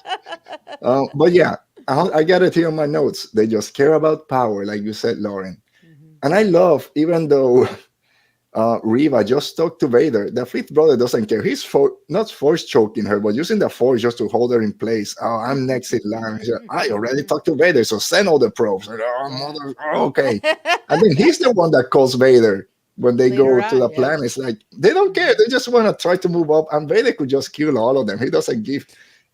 But yeah, I got it here on my notes. They just care about power, like you said, Lauren. Hmm. And I love, even though Riva just talked to Vader. The fifth brother doesn't care. He's not force choking her, but using the force just to hold her in place. Oh, I'm next in line. He said, I already talked to Vader, so send all the probes. And, oh, Yeah. mother, oh, okay. And then he's the one that calls Vader when they Later go to on, the yeah. planet. It's like they don't care. Hmm. They just want to try to move up, and Vader could just kill all of them. He doesn't give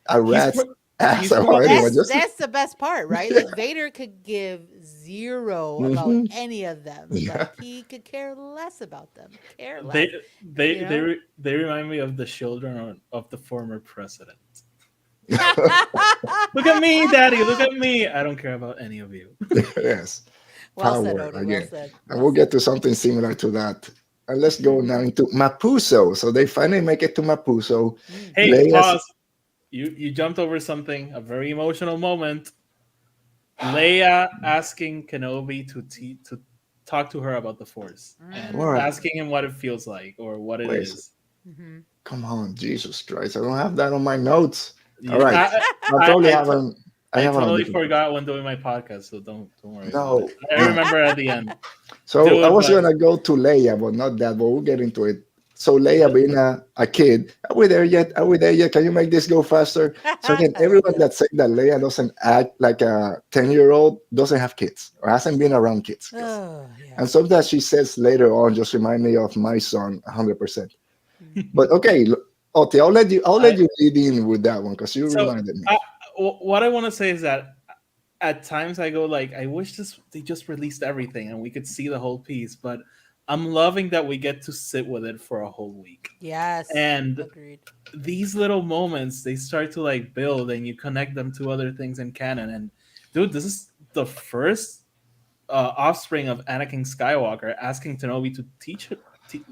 a He's rat's pro- ass he's about probably anyone. That's Just that's the best part, right? yeah. Like Vader could give zero about Mhm. any of them. Yeah. Like he could care less about them. Care they less. they You they know? re- they remind me of the children of the former president. Look at me, daddy. Look at me. I don't care about any of you. Yes. Well said, Power Odie. Well again. said. And Well we'll get said. to something similar to that. And let's go now into Mapuso. So they finally make it to Mapuso. Mm. Hey, Leia's pause. You jumped over something. A very emotional moment. Leia asking Kenobi to talk to her about the Force and what? Mm. asking him what it feels like or what it Wait, is. Hmm. come on, Jesus Christ! I don't have that on my notes. All You, right, I I, probably I, to- haven't. I I haven't on totally different. forgot when doing my podcast, so don't worry about it. No. I remember at the end. So Do I it, was but gonna go to Leia, but not that. But we'll get into it. So Leia the, being a kid, are we there yet? Are we there yet? Can you make this go faster? So again, I love everyone that. that said that Leia doesn't act like a 10-year-old doesn't have kids or hasn't been around kids. Oh yeah. And something that she says later on just remind me of my son 100%. Mm. But okay, Oti, I'll I let you lead in with that one because you so reminded me. I, what I want to say is that at times I go like, I wish they just released everything and we could see the whole piece, but I'm loving that we get to sit with it for a whole week. Yes. And Agreed. these little moments they start to like build and you connect them to other things in canon. And dude, this is the first offspring of Anakin Skywalker asking Kenobi to te-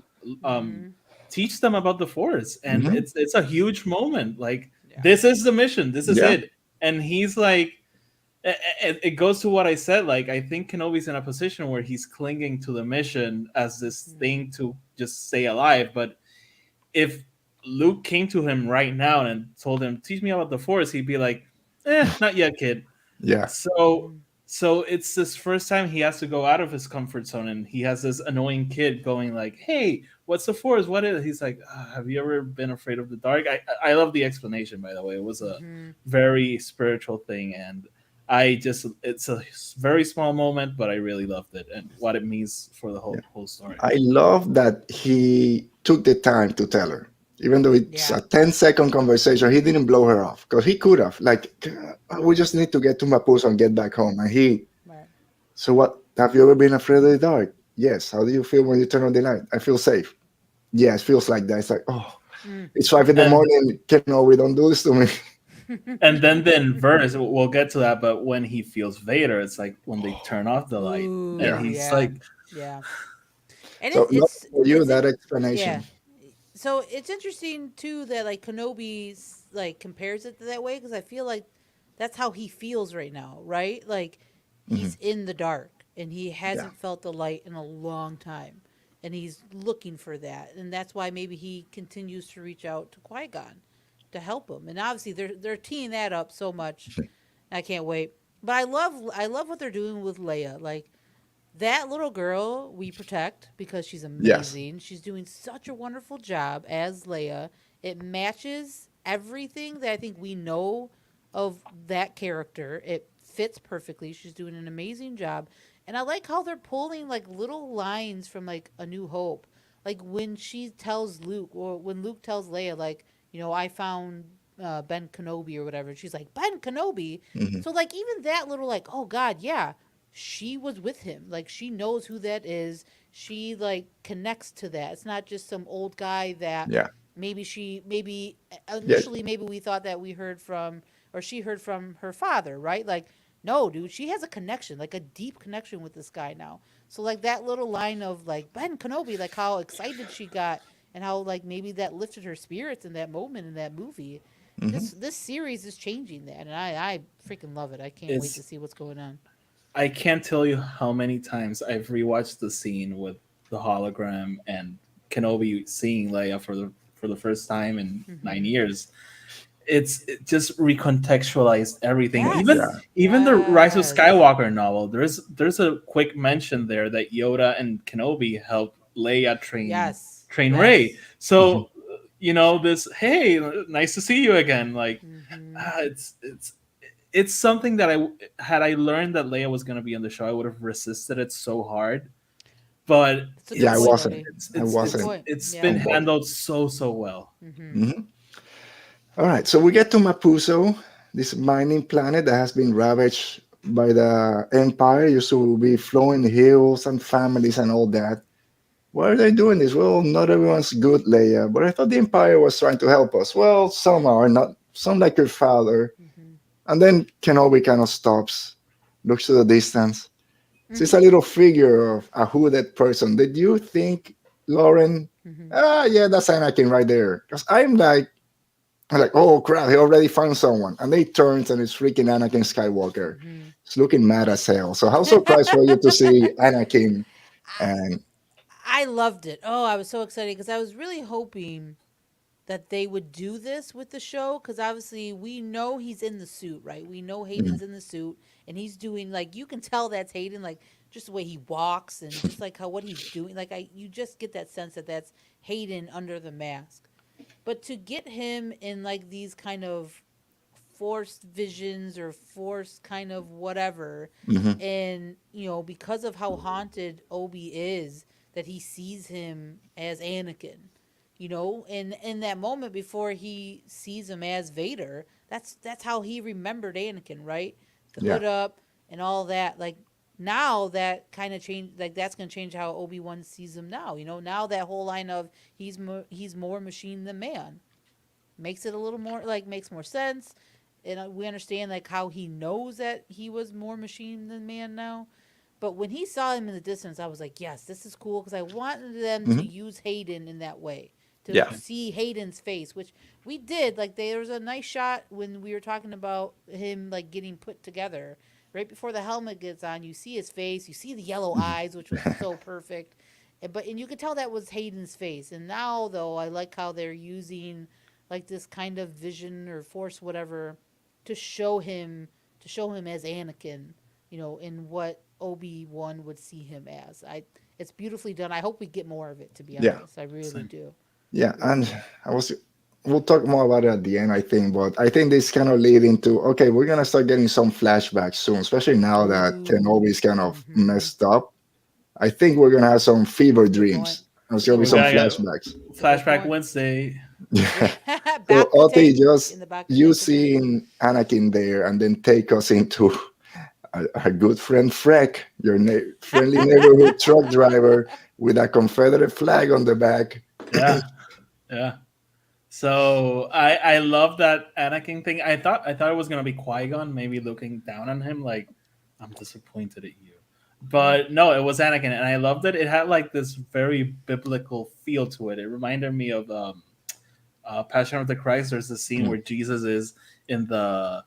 um, Hmm. teach them about the Force, and Hmm. it's a huge moment. Like Yeah. this is the mission, this is Yeah. it, and he's like, it goes to what I said. Like I think Kenobi's in a position where he's clinging to the mission as this Mm. thing to just stay alive. But if Luke came to him right now and told him, "Teach me about the Force," he'd be like, not yet, kid." Yeah. So Mm. so it's this first time he has to go out of his comfort zone, and he has this annoying kid going like, "Hey, what's the Force? What is it?" He's like, "Have you ever been afraid of the dark?" I love the explanation, by the way. It was a Hmm. very spiritual thing, and it's a very small moment, but I really loved it and what it means for the Yeah. whole story. I love that he took the time to tell her. Even though it's Yeah. a 10-second conversation, he didn't blow her off because he could have. Like, we just need to get to Mapuso and get back home. And he, Right. so what? Have you ever been afraid of the dark? Yes. How do you feel when you turn on the light? I feel safe. Yeah, it feels like that. It's like, oh, Mm. it's 5 in the And morning. No, we don't do this to me. and then the inverse, we'll get to that, but when he feels Vader, it's like when they turn off the light, and Yeah. Ooh, he's yeah. like, Yeah. And So, not for you, it's in, that yeah. explanation. So it's interesting too that like Kenobi's like compares it that way because I feel like that's how he feels right now, right? Like Hmm. he's in the dark and he Yeah. hasn't felt the light in a long time, and he's looking for that, and that's why maybe he continues to reach out to Qui Gon to help him. And obviously they're teeing that up so much. I can't wait. But I love what they're doing with Leia. Like that little girl we protect because she's Yes. amazing. She's doing such a wonderful job as Leia. It matches everything that I think we know of that character. It fits perfectly. She's doing an amazing job. And I like how they're pulling like little lines from like A New Hope. Like when she tells Luke, or when Luke tells Leia, like, I found Ben Kenobi or whatever. She's like, Ben Kenobi? Hmm. So, like, even that little, like, oh, God, yeah, she was with him. Like, she knows who that is. She, like, connects to that. It's not just some old guy that Yeah, maybe yeah. initially, maybe we thought that we heard from, or she heard from her father, right? Like, no, dude, she has a connection, like a deep connection with this guy now. So, like, that little line of, like, Ben Kenobi, like, how excited she got and how, like, maybe that lifted her spirits in that moment in that movie. Hmm. This series is changing that, and I freaking love it. I can't wait to It's see what's going on. I can't tell you how many times I've rewatched the scene with the hologram and Kenobi seeing Leia for the first time in nine Mm-hmm. years. It just recontextualized everything. Even Yeah. Yes, even the Rise of yes, Skywalker novel, there's a quick mention there that Yoda and Kenobi help Leia yes, train Rey. yes. Hmm. So this, hey, nice to see you again. Like Mm-hmm. it's something that had I learned that Leia was going to be on the show, I would have resisted it so hard. But That's a good Yeah, I point, it's wasn't. Eddie. I It's a good wasn't point. it's Yeah. been on board. handled so well. Mm-hmm. Hmm. All right, so we get to Mapuso, this mining planet that has been ravaged by the Empire. Used to be flowing hills and families and all that. Why are they doing this? Well, not everyone's good, Leia, but I thought the Empire was trying to help us. Well, some are, not some like your father. Mm-hmm. And then Kenobi kind of stops, looks to the distance. Sees a Mm-hmm. little figure of a hooded person. Did you think, Lauren? Mm-hmm. Ah, yeah, that's Anakin right there. Because I'm like, oh crap, he already found someone. And they turns and it's freaking Anakin Skywalker. Mm-hmm. He's looking mad as hell. So how surprised were you to see Anakin? And I loved it. Oh, I was so excited because I was really hoping that they would do this with the show because obviously we know he's in the suit, right? We know mhm, Hayden's in the suit and he's doing, like, you can tell that's Hayden, like just the way he walks and just like how what he's doing. Like, you just get that sense that that's Hayden under the mask. But to get him in like these kind of forced visions or forced kind of whatever, mhm, and because of how haunted Obi is, that he sees him as Anakin, and in that moment before he sees him as Vader, that's how he remembered Anakin, right? The yeah, hood up and all that. Like, now that kind of change, like that's going to change how Obi-Wan sees him now. Now that whole line of he's more machine than man makes it a little more, like, makes more sense. And we understand like how he knows that he was more machine than man now. But when he saw him in the distance, I was like, yes, this is cool because I wanted them to mhm, use Hayden in that way, to yeah, see Hayden's face, which we did. Like, there was a nice shot when we were talking about him like getting put together. Right before the helmet gets on, you see his face, you see the yellow mhm, eyes, which was so perfect. And you could tell that was Hayden's face. And now though, I like how they're using like this kind of vision or force, whatever, to show him as Anakin, in what Obi-Wan would see him as. It's beautifully done. I hope we get more of it, to be yeah, honest. I really Same. do. yeah. Really And do. I was. We'll talk more about it at the end, I think. But I think this kind of lead into okay, we're gonna start getting some flashbacks soon, especially now that Ooh. Kenobi's kind of Mhm. messed up. I think we're gonna have some fever Good point. dreams. There's It's a gonna good be We're some point. gonna get flashbacks. It's a good flashback point. Wednesday. Yeah. So Back to Oti, tank just in the back to you tank again. seeing Anakin there, and then take us into our good friend Freck, your friendly neighborhood truck driver with a Confederate flag on the back. Yeah, yeah. So I love that Anakin thing. I thought it was gonna be Qui-Gon, maybe looking down on him like, I'm disappointed at you. Mm. But no, it was Anakin, and I loved it. It had like this very biblical feel to it. It reminded me of Passion of the Christ. There's a scene Mm, where Jesus is in the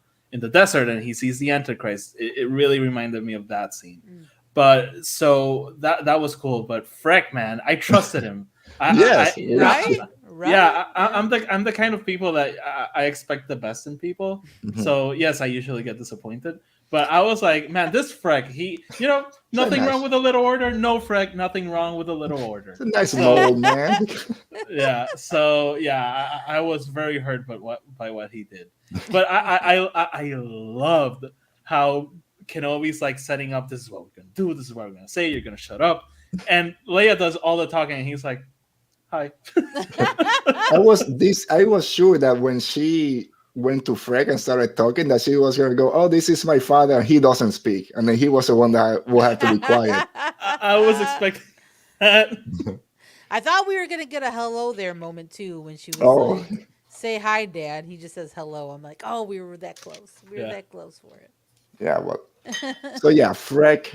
desert and he sees the Antichrist. It really reminded me of that scene. Mm. But so that was cool. But Freck, man, I trusted him. yes, we Right? should. Right? Yeah, Yeah. I'm the kind of people that I expect the best in people. Mhm. So yes, I usually get disappointed. But I was like, man, this Freck, So nothing wrong nice. with a little order. No, Freck, nothing wrong with a little It's order. a nice So mold, man. I was very hurt by what he did. But I loved how Kenobi's like setting up. This is what we're gonna do. This is what we're gonna say. You're gonna shut up. And Leia does all the talking, and he's like, "Hi." I was sure that when she went to Freck and started talking, that she was gonna go, "Oh, this is my father, and he doesn't speak," and then he was the one that will have to be quiet. I was expecting that. I thought we were gonna get a hello there moment too when she was Oh, like, "Say hi, Dad." He just says hello. I'm like, "Oh, we were that close. We were Yeah. that close for it." yeah. Well, so yeah, Freck.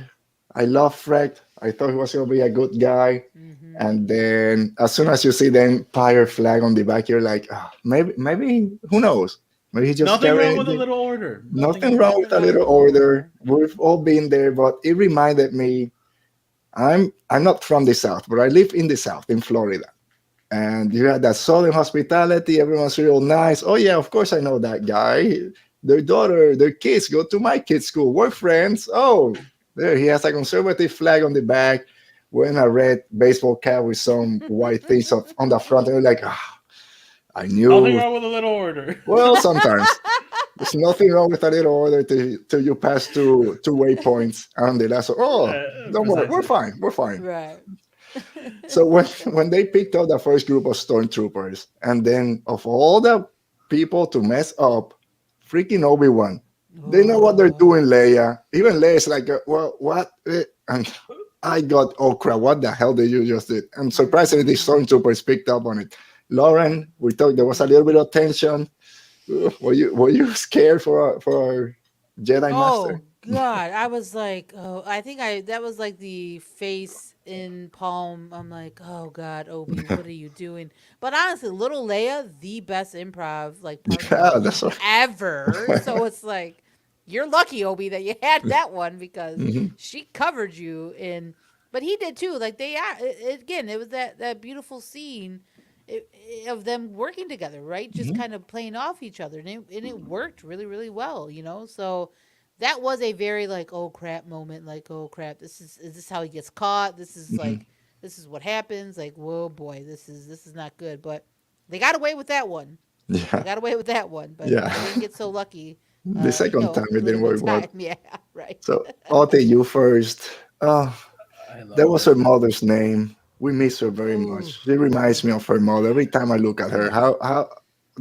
I love Freck. I thought he was gonna be a good guy, Hmm. and then as soon as you see the Empire flag on the back, you're like, oh, maybe who knows? Maybe he just Nothing wrong carried with a little order. Nothing nothing wrong with wrong a with Nothing a wrong little with little a order. little order. order. We've all been there, but it reminded me. I'm not from the South, but I live in the South, in Florida. And you had that Southern hospitality. Everyone's real nice. Oh yeah, of course I know that guy. Their daughter, their kids go to my kids' school. We're friends. Oh, there he has a conservative flag on the back, wearing a red baseball cap with some white things on the front. And you're like, ah, I Nothing knew. wrong with a little order. Well, sometimes there's nothing wrong with a little order till you pass two waypoints and the last. Oh, don't worry, we're Precisely. fine. We're fine. Right. So when they picked up the first group of stormtroopers, and then of all the people to mess up, freaking Obi-Wan, they know what they're Oh. doing, Leia. Even Leia's like, well, what? And I got, oh crap, what the hell did you just did? And surprisingly, the Hmm. stormtroopers picked up on it. Lauren, we thought there was a little bit of tension. Were you scared for our Jedi Master? Oh God, I was like, oh, I think I that was like the face in palm. I'm like, oh God, Obi, what are you doing? But honestly, little Leia, the best improv like partner Yeah, that's right. ever. So it's like, you're lucky, Obi, that you had that one because Mhm, she covered you in. But he did too. Like they are again. It was that beautiful scene of them working together, right? Just mhm, kind of playing off each other, and it worked really really well, you know. So that was a very like oh crap moment, like oh crap, is this how he gets caught? This is mhm. like this is what happens. Like whoa boy, this is not good. But they got away with that one. They Yeah, got away with that one, but yeah. they didn't get so lucky. The second time A it little didn't bit work well. time. Yeah, right. So, Ate, you first. Oh, I that love was her. her mother's name. We miss her very Ooh. much. She reminds me of her mother every time I look at her. How I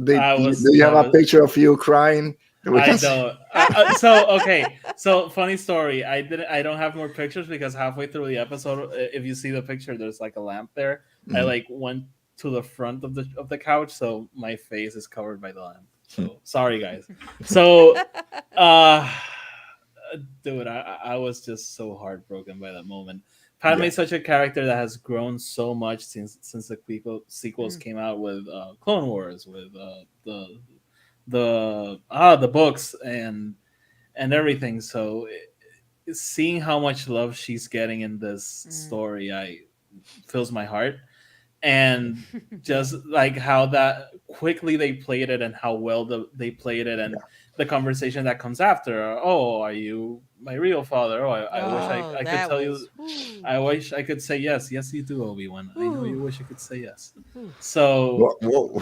do was you have a devil. picture of you crying that we I can see? don't. So okay. So funny story. I didn't. I don't have more pictures because halfway through the episode, if you see the picture, there's like a lamp there. I Mhm. like went to the front of the couch, so my face is covered by the lamp. So sorry, guys. So, uh, dude, I was just so heartbroken by that moment. Padme Yeah. is such a character that has grown so much since the sequels Mm. came out with Clone Wars, with the books and everything. So seeing how much love she's getting in this Mm. story, I fills my heart. And Yeah. just like how that quickly they played it and how well they played it, and the conversation that comes after, oh, are you my real father? Oh, I wish Oh, I could that tell you. was. Whew, I wish I could say yes. Yes, you do, Obi-Wan. I know whew, you wish I could say yes. whew. So Whoa.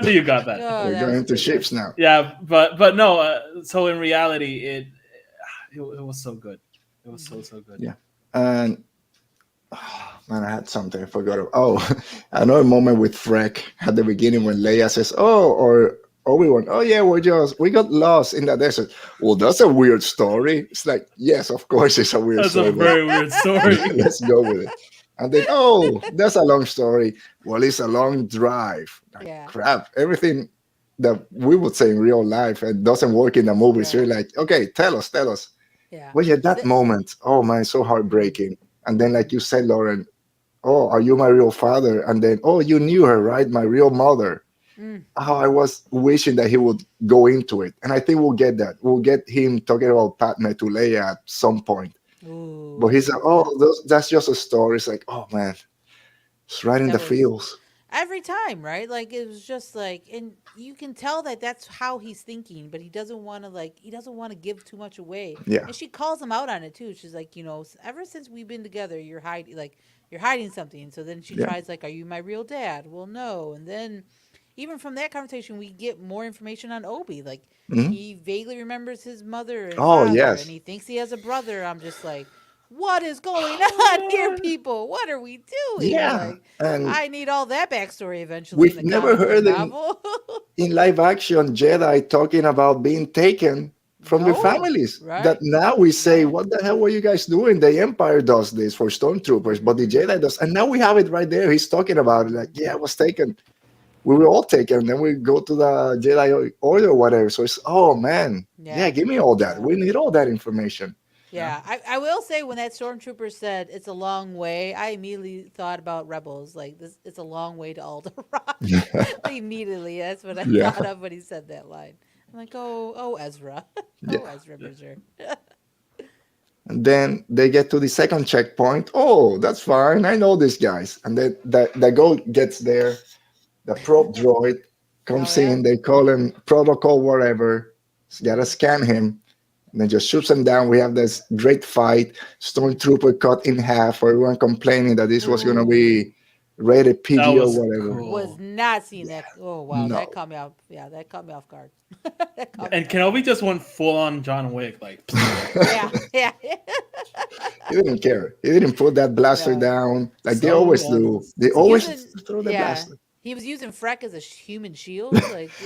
you got that. Oh, We're that going was a into good one. ships now. Yeah, but no. So in reality, it was so good. It was so Mhm. so good. Yeah. And man, I had something I forgot. Oh, another moment with Freck at the beginning when Leia says, "Oh," or Obi-Wan, "Oh yeah, we got lost in the desert." Well, that's a weird story. It's like, yes, of course, it's a weird That's a story, but very weird story. let's go with it. And then, oh, that's a long story. Well, it's a long drive. Like Yeah. crap, everything that we would say in real life and doesn't work in the movies. You're Right. like, okay, tell us. Yeah. Well, yeah, that The, moment, oh man, so mhm. heartbreaking. And then, like Mhm. you said, Lauren, oh, are you my real father? And then, oh, you knew her, right? My real mother. Mm. Oh, I was wishing that he would go into it. And I think we'll get that. We'll get him talking about Padme to Leia at some point. But Ooh, he's like, oh, that's just a story. It's like, oh man, it's right in the that was feels. every time, right? Like it was just like, and you can tell that that's how he's thinking, but he doesn't want to he doesn't want to give too much away. Yeah. And she calls him out on it too. She's like, ever since we've been together, you're hiding something. So then she Yeah. tries like, are you my real dad? Well, no. And then even from that conversation, we get more information on Obi. Like Mhm. he vaguely remembers his mother and Oh father, and yes. he thinks he has a brother. I'm just like, what is going on here, people? What are we doing? Yeah. Like, And I need all that backstory eventually in we've the never comic or heard novel. in live action Jedi talking about being taken from their No, families. That right, now we say, right. what the hell were you guys doing? The Empire does this for stormtroopers, but the Mm-hmm, Jedi does. And now we have it right there. He's talking about it like, mm-hmm. yeah, I was taken. We were all taken. And then we go to the Jedi Order or whatever. So it's, oh man, yeah, Yeah, give me all that. yeah, We need all that information. Yeah. yeah. I will say when that stormtrooper said it's a long way, I immediately thought about Rebels. Like this, it's a long way to Alderaan. Immediately, that's what I Yeah. thought of when he said that line. I'm like, oh, Ezra, Yeah. oh, Ezra Bridger. And then they get to the second checkpoint. Oh, that's fine. I know these guys. And then the goat gets there. The probe droid Oh comes yeah. in. They call him protocol, whatever. Gotta Mm-hmm. scan him. And then just shoots him down. We have this great fight. Stormtrooper cut in half. For everyone complaining that this was gonna Ooh. be rated That PG or was whatever. Was cool. not seeing that. Oh wow, that No. caught me off. Yeah, that caught me off guard. That Yeah. caught me And off guard. Kenobi just went full on John Wick, like Yeah, yeah. He didn't care. He didn't put that blaster No, down like they so always do. They was he always using? throw the Yeah, blaster. he was using Freck as a human shield. Like,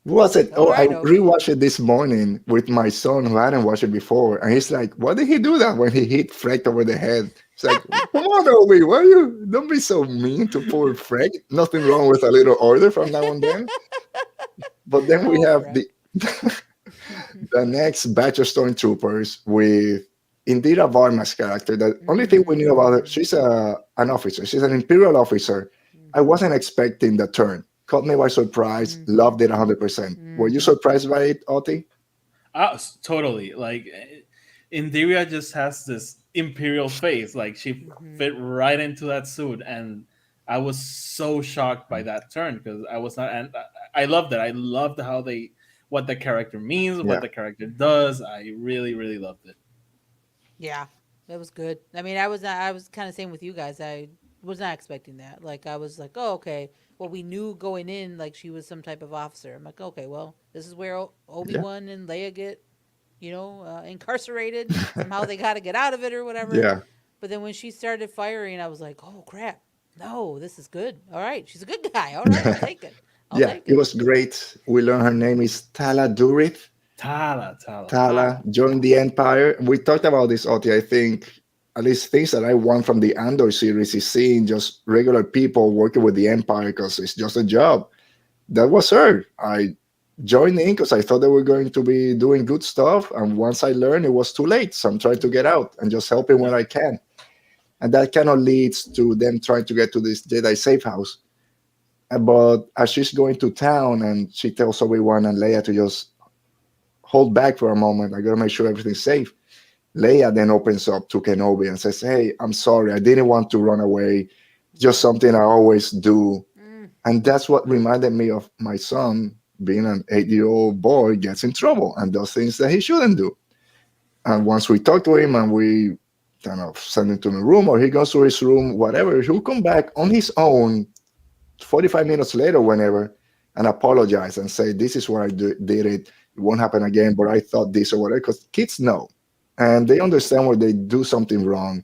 Who was it? all Oh, I right, Obi. rewatched it this morning with my son who hadn't watched it before. And he's like, why did he do that when he hit Freck over the head? It's like, come on, Obi, why you don't be so mean to poor Freck? Nothing wrong with a little order from now and then. But then we Oh, have Freck. the next batch of stormtroopers with Indira Varma's character. The only thing we knew about her, Mm, she's an officer. She's an imperial officer. I mm-hmm, wasn't expecting the turn. Caught me by surprise. mm-hmm, Loved it 100%. Were you mm-hmm, surprised by it, Oti? totally. Like Indiria just has this imperial face. Like she mm-hmm. fit right into that suit, and I was so shocked by that turn because I was not. And I loved it. I loved how what the character means, what Yeah. the character does. I really, really loved it. Yeah, that was good. I mean, I was not, I was kind of same with you guys. I was not expecting that. Like, I was like, oh, okay. Well, we knew going in, like she was some type of officer. I'm like, okay, well, this is where Yeah. Obi-Wan and Leia get, incarcerated. Somehow they got to get out of it or whatever. Yeah. But then when she started firing, I was like, oh crap, no, this is good. All right, she's a good guy. All right, I'll take it. I'll Yeah. take It it. was great. We learned her name is Tala Durith. Tala, Tala. Tala Tala. joined the Empire. We talked about this, Oti. I think at least things that I want from the Andor series is seeing just regular people working with the Empire because it's just a job. That was her. I joined in because I thought they were going to be doing good stuff. And once I learned, it was too late. So I'm trying to get out and just helping Yeah. when I can. And that kind of leads to them trying to get to this Jedi safe house. But as she's going to town and she tells Obi-Wan and Leia to just hold back for a moment, I gotta make sure everything's safe. Leia then opens up to Kenobi and says, hey, I'm sorry. I didn't want to run away. Just Yeah. something I always do. Mm, And that's what reminded me of my son being an 8-year-old boy gets in trouble and does things that he shouldn't do. And once we talk to him and we kind of send him to the room or he goes to his room, whatever, he'll come back on his own 45 minutes later, whenever, and apologize and say, this is why did it. It won't happen again, but I thought this or whatever. Because kids know and they understand when they do something wrong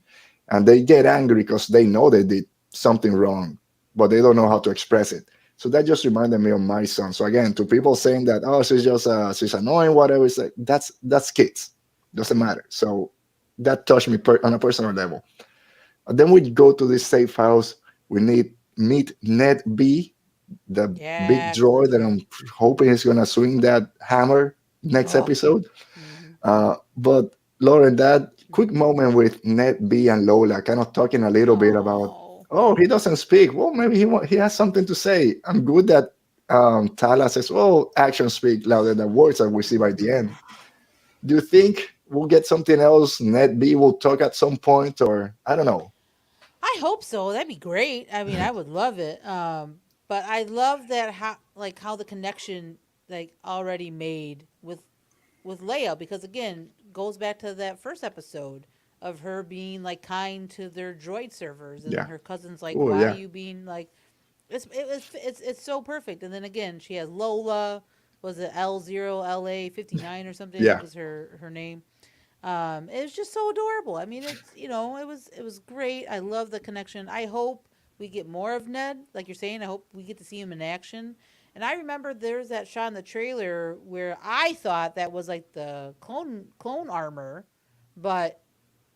and they get angry because they know they did something wrong, but they don't know how to express it. So that just reminded me of my son. So again, to people saying that, oh, she's annoying, whatever, it's like that's kids. Doesn't matter. So that touched me on a personal level. And then we go to this safe house. We need meet Ned B, the big yeah, droid that yeah. I'm hoping is gonna swing that hammer next Oh. episode. Mm-hmm. But Lauren, that quick moment with Ned B and Lola, kind of talking a little bit about, Oh. oh, he doesn't speak. Well, maybe he has something to say. I'm good that Tala says, oh, actions speak louder than words, that we see by the Mm-hmm. end. Do you think we'll get something else? Ned B will talk at some point, or I don't know. I hope so. That'd be great. I mean, I would love it. But I love that how the connection like already made with Leia because again goes back to that first episode of her being like kind to their droid servers and Yeah. her cousin's like, Oh why are yeah. you being like it's so perfect. And then again, she has Lola. Was it L0LA 59 or something? I think Yeah. was her name. It was just so adorable. I mean, it's it was great. I love the connection. I hope we get more of Ned, like you're saying. I hope we get to see him in action. And I remember there's that shot in the trailer where I thought that was like the clone armor, but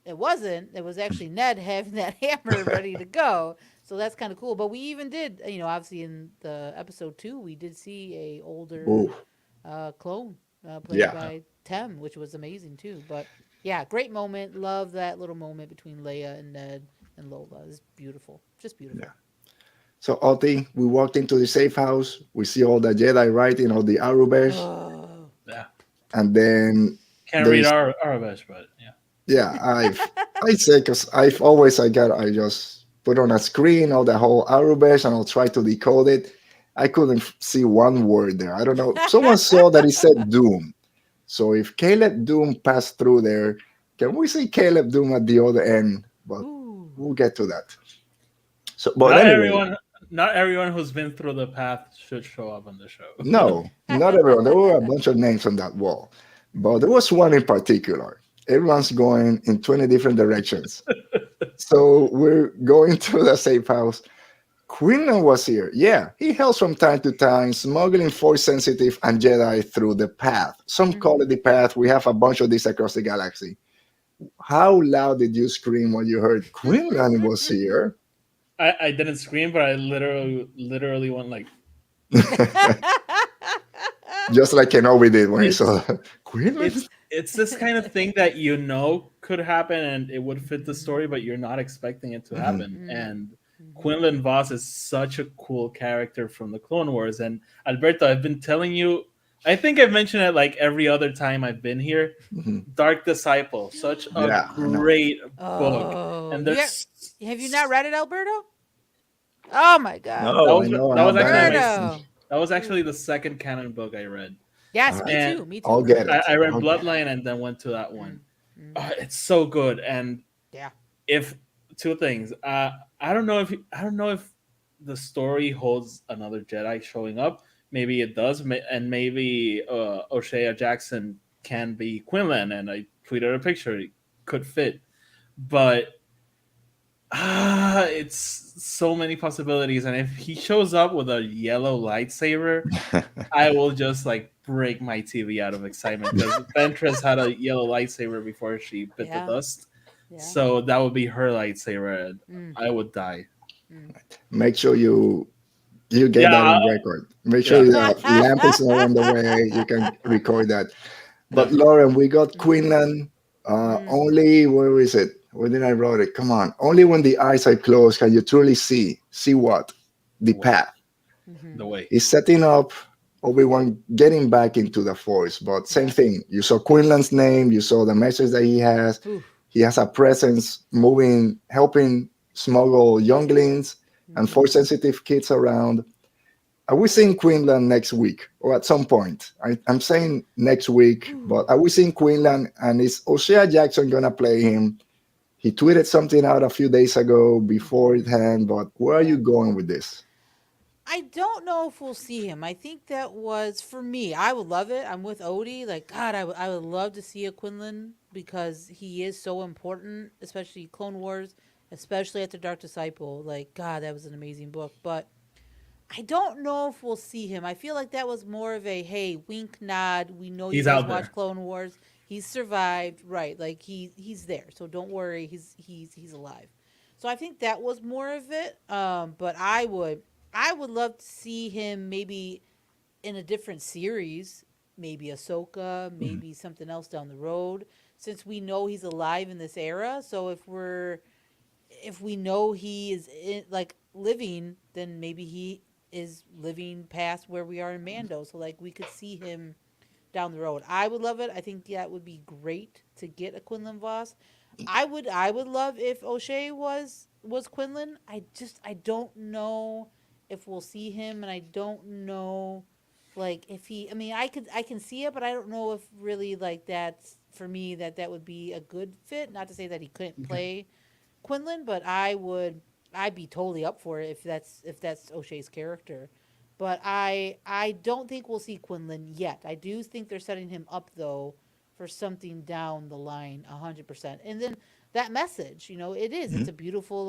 it wasn't. It was actually Ned having that hammer ready to go. So that's kind of cool. But we even did, obviously in the episode 2, we did see a older Oh clone played yeah. by Tem, which was amazing too. But yeah, great moment. Love that little moment between Leia and Ned and Lola. It's beautiful, just Yeah. beautiful. So Oti, we walked into the safe house. We see all the Jedi writing, all the arrow bears, Oh. Yeah, and then can't read there's our Arabic, but yeah. yeah. I say because I just put on a screen all the whole arrow bears and I'll try to decode it. I couldn't see one word there. I don't know. Someone saw that it said Doom. So if Caleb Doom passed through there, can we say Caleb Doom at the other end? But Ooh. we'll get to that. So, but Not anyway, everyone, not everyone who's been through the path should show up on the show. no, not everyone. There were a bunch of names on that wall, but there was one in particular. Everyone's going in 20 different directions. So we're going to the safe house. Quinlan was here. Yeah, he helps from time to time, smuggling force sensitive and Jedi through the path. Some call it the path. We have a bunch of these across the galaxy. How loud did you scream when you heard Quinlan was here? I didn't scream, but I literally went like Just like Kenobi did when he it's saw Quinlan. it's this kind of thing that you know could happen and it would fit the story, but you're not expecting it to Mhm. happen. And Mhm. Quinlan Voss is such a cool character from the Clone Wars. And Alberto, I've been telling you, I think I've mentioned it like every other time I've been here. Mhm. Dark Disciple, such a Yeah, I know. great book. Oh, And have you not read it, Alberto? Oh my God, that No, I was know. I that was have bad actually habits. Alberto. that was actually Ooh. the second canon book I read. All Yes, me right, And too. Me I'll too. get it. I read I'll get it. Bloodline and then went to that Mm. one. Mm. It's so good. And Yeah. if two things, I don't know if the story holds another Jedi showing up. Maybe it does, and maybe O'Shea Jackson can be Quinlan. And I tweeted a picture; it could fit, but it's so many possibilities. And if he shows up with a yellow lightsaber, I will just like break my TV out of excitement because Ventress had a yellow lightsaber before she bit the Yeah. dust. Yeah. So that would be her lightsaber, and Mm. I would die. Mm. Make sure you get Yeah, that on record. Make sure yeah. the lamp is not on the way. You can record that. But Definitely. Lauren, we got Mm. Quinlan. Mm. Only where is it? Where did I wrote it? Come on. Only when the eyes are closed can you truly see what the The way. path. The Mhm. way. He's setting up Obi-Wan getting back into the Force. But same Yeah. thing. You saw Quinlan's name. You saw the message that he has. Ooh. He has a presence moving, helping smuggle younglings and Mhm. force-sensitive kids around. Are we seeing Quinlan next week or at some point? I'm saying next week, Ooh. but are we seeing Quinlan and is O'Shea Jackson gonna play him? He tweeted something out a few days ago Mhm. beforehand, but where are Yeah. you going with this? I don't know if we'll see him. I think that was for me. I would love it. I'm with Odie. Like God, I would love to see a Quinlan because he is so important, especially Clone Wars, especially after Dark Disciple. Like God, that was an amazing book. But I don't know if we'll see him. I feel like that was more of a hey, wink, nod. We know you He's guys out watch there. Clone Wars. He's survived, right? Like he's there. So don't worry. He's alive. So I think that was more of it. But I would love to see him maybe in a different series, maybe Ahsoka, Mhm. maybe something else down the road. Since we know he's alive in this era, so if we know he is like living, then maybe he is living past where we are in Mando. So like we could see him down the road. I would love it. I think that would be great to get a Quinlan Voss. I would love if O'Shea was Quinlan. I don't know if we'll see him, and I don't know like if he. I mean, I can see it, but I don't know if really like that's for me that would be a good fit. Not to say that he couldn't Okay. play Quinlan, but I'd be totally up for it if that's O'Shea's character. But I don't think we'll see Quinlan yet. I do think they're setting him up though for something down the line 100%. And then that message, it's Mhm. a beautiful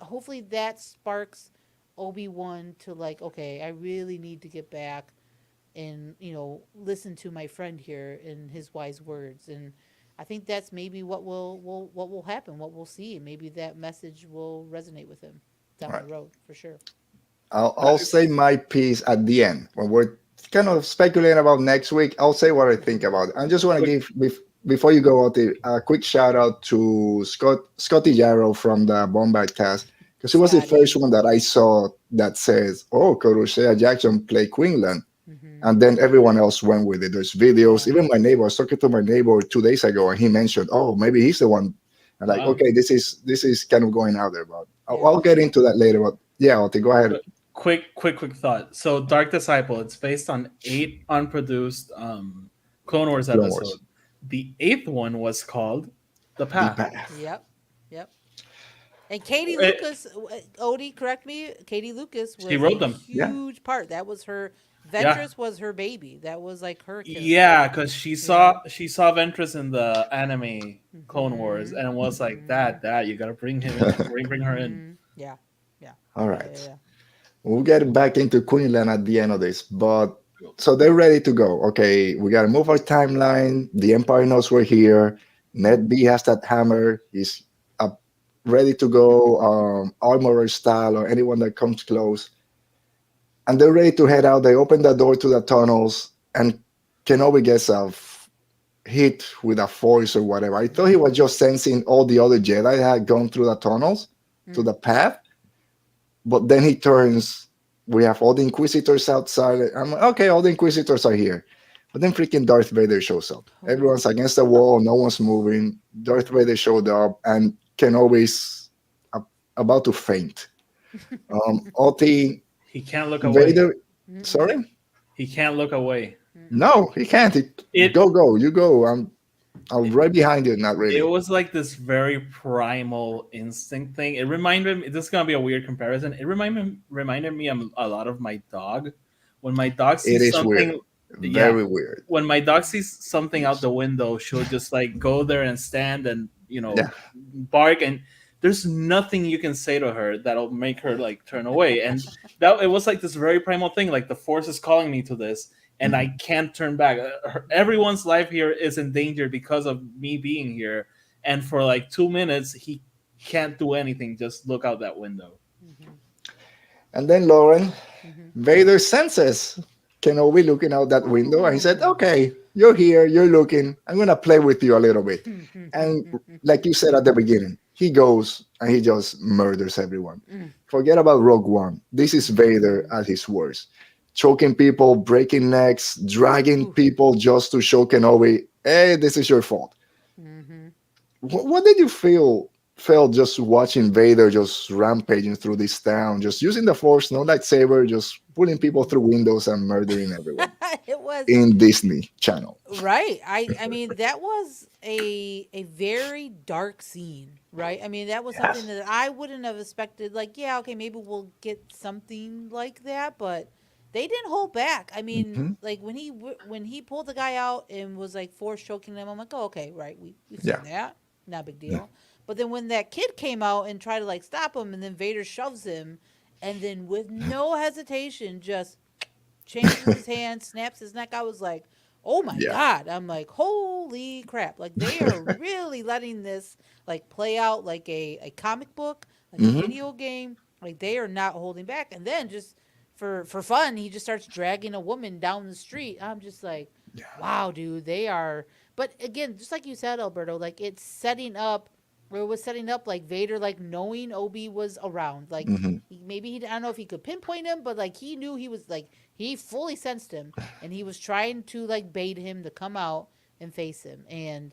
hopefully that sparks Obi-Wan to like, okay, I really need to get back and listen to my friend here and his wise words. And I think that's maybe what will happen, what we'll see. Maybe that message will resonate with him All down the right. road for sure. I'll say my piece at the end when we're kind of speculating about next week. I'll say what I think about it. I just want to Quick. give before you go out a quick shout out to Scotty Yarrow from the Bombard cast because he was the first Scotty. one that I saw that says, "Oh, Coruscant Jackson play Quinlan," Mm-hmm. and then everyone else went with it. There's videos. Yeah. Even my neighbor, I was talking to my neighbor 2 days ago, and he mentioned, "Oh, maybe he's the one." And like, Wow. okay, this is kind of going out there, but Yeah. I'll get into that later. But yeah, Oti, go ahead. Quick thought. So Dark Disciple, it's based on 8 unproduced Clone Wars Clone Wars. episode. The 8th one was called The The Path. path. Yep. Yep. And Katie It- Lucas, Odie, correct me. Katie Lucas she was a wrote them. Yeah. huge part. That was her. Yeah. Ventress was her baby. That was like her character. Yeah, because she Yeah. saw Ventress in the anime Clone Wars Mhm. and was like, Mhm. that you gotta bring him in, bring her in. Mhm. Yeah. Yeah. All Yeah. Yeah. right. Yeah. We'll get back into Queenland at the end of this, but so they're ready to go. Okay, we got to move our timeline. The Empire knows we're here. Ned B has that hammer. He's ready to go, armorer style, or anyone that comes close. And they're ready to head out. They open the door to the tunnels, and Kenobi gets hit with a force or whatever. I thought he was just sensing all the other Jedi that had gone through the tunnels to Mm. the path, but then he turns. We have all the Inquisitors outside. I'm like, okay, all the Inquisitors are here. But then freaking Darth Vader shows up. Oh. Everyone's against the wall. No one's moving. Darth Vader showed up, and Kenobi's about to faint. All the He can't look away. Vader. Mm-mm. Sorry, He can't look away. Mm-mm. no, he can't. It Go, you go. I'm right behind you. Not it really. was like this very primal instinct thing. It reminded me. This is gonna be a weird comparison. It reminded me a lot of my dog. When my dog It sees is weird. something, yeah. Very weird. When my dog sees something out the window, she'll just like go there and stand and Yeah. bark. And there's nothing you can say to her that'll make her like turn away. And that it was like this very primal thing. Like the force is calling me to this, and I can't turn back. Everyone's life here is in danger because of me being here. And for like 2 minutes, he can't do anything. Just look out that window. Mhm. And then Lauren, Mhm. Vader senses Kenobi looking out that window, and he said, Ooh. "Okay, you're here. You're looking. I'm gonna play with you a little bit." And like you said at the beginning, he goes and he just murders everyone. Mm. Forget about Rogue One. This is Vader Mhm. at his worst, choking people, breaking necks, dragging Ooh. people just to show Kenobi, "Hey, this is your fault." Mhm. What did you feel just watching Vader just rampaging through this town, just using the Force, no lightsaber, just pulling people through windows and murdering everyone It was in Disney Channel? right. I mean that was a very dark scene, right? I mean that was something Yes. that I wouldn't have expected. Like, yeah, okay, maybe we'll get something like that, but they didn't hold back. I mean, Hmm. like when he pulled the guy out and was like force choking him, I'm like, oh, okay, right, we've Yeah. seen that, not a big Yeah. deal. But then when that kid came out and tried to like stop him, and then Vader shoves him, and then with no hesitation just changes his hand, snaps his neck. I was like, oh my Yeah. God. I'm like, holy crap. Like they are really letting this like play out like a comic book, like a Hmm. video game. Like they are not holding back. And then just for fun, he just starts dragging a woman down the street. I'm just like, Yeah. wow, dude, they are. But again, just like you said, Alberto, like it's setting up, or it was setting up like Vader, like knowing Obi was around. Like Hmm. maybe he, I don't know if he could pinpoint him, but like he knew he was like, he fully sensed him, and he was trying to like bait him to come out and face him. And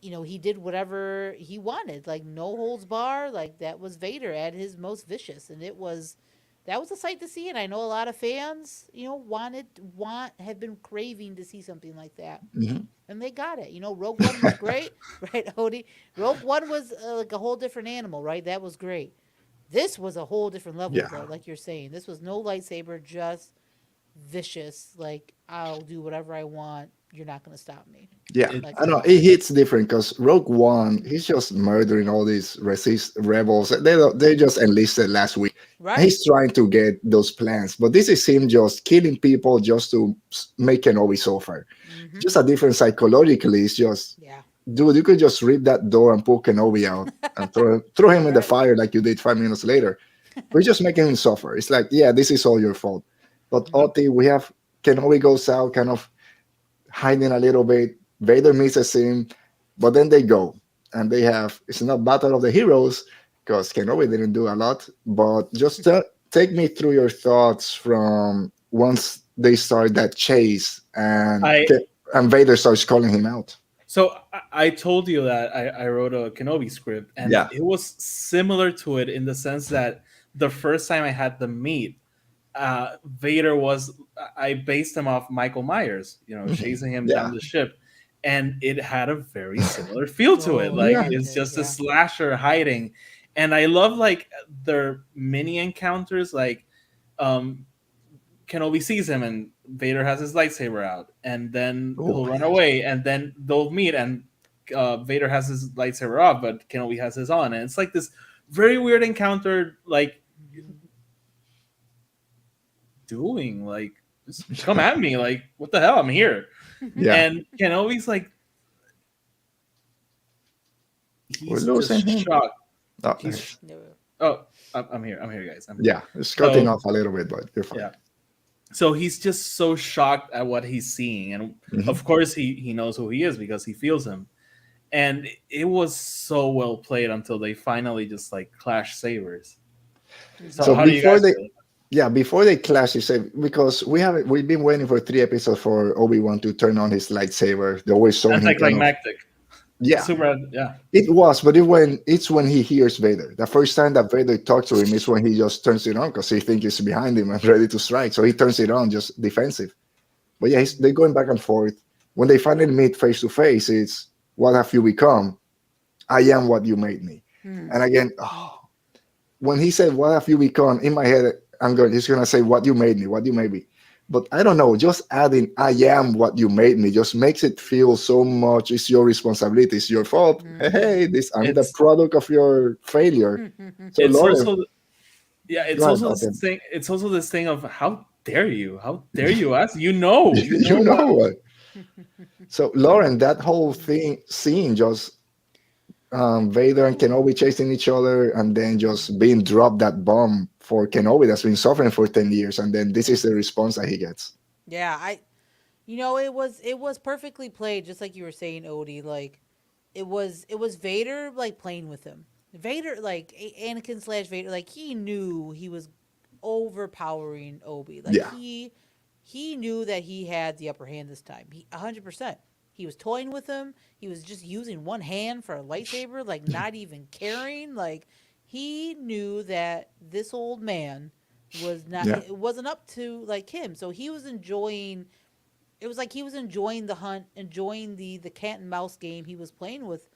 he did whatever he wanted, like no holds bar. Like that was Vader at his most vicious, and that was a sight to see. And I know a lot of fans, have been craving to see something like that, Mhm. and they got it. Rogue One was great, right, Odie? Rogue One was like a whole different animal, right? That was great. This was a whole different level, Yeah. though. Like you're saying, this was no lightsaber, just vicious. Like I'll do whatever I want. You're not gonna stop me. Yeah, Like I It's at know all. it hits different because Rogue One, he's just murdering all these resist rebels. They just enlisted last week. And Right. he's trying to get those plans, but this is him just killing people just to make Kenobi suffer. Mm-hmm. Just a different psychologically. It's just, Yeah. dude, you could just rip that door and pull Kenobi out and throw him in the Right. fire like you did 5 minutes later. We're just making him suffer. It's like, yeah, this is all your fault. But Mm-hmm. Oti, we have Kenobi goes out, kind of hiding a little bit. Vader misses him, but then they go and they have it's not Battle of the Heroes because Kenobi didn't do a lot. But just take me through your thoughts from once they start that chase I and Vader starts calling him out. I told you that I wrote a Kenobi script, and Yeah. it was similar to it in the sense that the first time I had them meet, Vader was I based him off Michael Myers, Mhm. chasing him down Yeah. the ship, and it had a very similar feel to it. Oh Like yeah, Yeah. it it's did. just a Yeah. slasher hiding, and I love like their mini encounters. Like um, Kenobi sees him, and Vader has his lightsaber out, and then Oh he'll run yes. away, and then they'll meet, and Vader has his lightsaber off, but Kenobi has his on, and it's like this very weird encounter. Like Mm-hmm. doing like just come at me like what the hell, I'm here. Yeah. And Kenobi's like We're he's just losing him. shocked. Oh, He's nice. No. oh I'm here, guys, I'm here. Yeah. It's cutting So off a little bit, but you're fine. yeah, so he's just so shocked at what he's seeing, and Mhm. of course he knows who he is because he feels him. And it was so well played until they finally just like clash sabers. So Mm-hmm. So how do you before guys they feel? Yeah, before they clash, you say because we've been waiting for 3 episodes for Obi-Wan to turn on his lightsaber. They always showing him kind of Anticlimactic. yeah. Super, yeah. It was, but it's when he hears Vader. The first time that Vader talks to him is when he just turns it on because he thinks he's behind him and ready to strike. So he turns it on, just defensive. But yeah, they're going back and forth. When they finally meet face to face, it's what have you become? I am what you made me. Mm-hmm. And again, when he said, "What have you become?" in my head, he's gonna say, "What you made me, what you made me." But I don't know. Just adding "I am what you made me" just makes it feel so much. It's your responsibility. It's your fault. Mm-hmm. Hey, this I'm the It's product of your failure. So it's Lauren, also yeah, go it's ahead, also this okay. thing. It's also this thing of how dare you ask? You know You what? know what? So Lauren, that whole thing scene just Vader and Kenobi chasing each other, and then just being dropped that bomb for Kenobi that's been suffering for 10 years, and then this Yeah. is the response that he gets. Yeah. It was perfectly played, just like you were saying, Odie. Like it was Vader like playing with him. Vader like Anakin slash Vader, like he knew he was overpowering Obi. Like Yeah. he knew that he had the upper hand this time. 100%. He was toying with him. He was just using one hand for a lightsaber, like not even caring. Like he knew that this old man was not. Yeah. It wasn't up to like him. So he was enjoying. It was like he was enjoying the hunt, enjoying the cat and mouse game he was playing with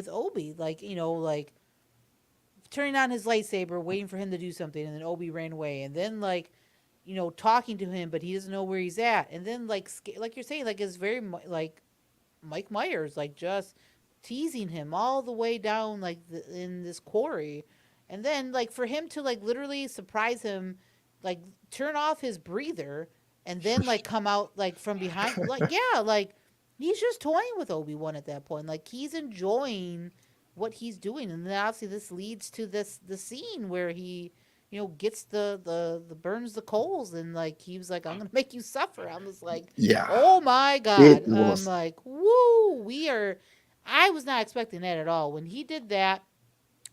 Obi. Like like turning on his lightsaber, waiting for him to do something, and then Obi ran away, and then like talking to him, but he doesn't know where he's at, and then like you're saying, like it's very like Mike Myers, like just teasing him all the way down like in this quarry, and then like for him to like literally surprise him, like turn off his breather, and then like come out like from behind, like yeah, like he's just toying with Obi-Wan at that point, like he's enjoying what he's doing, and then obviously this leads to the scene where he gets the burns the coals, and like he was like, I'm gonna make you suffer. I'm just like, Yeah. oh my It god. I'm was. like, woo, we are. I was not expecting that at all when he did that,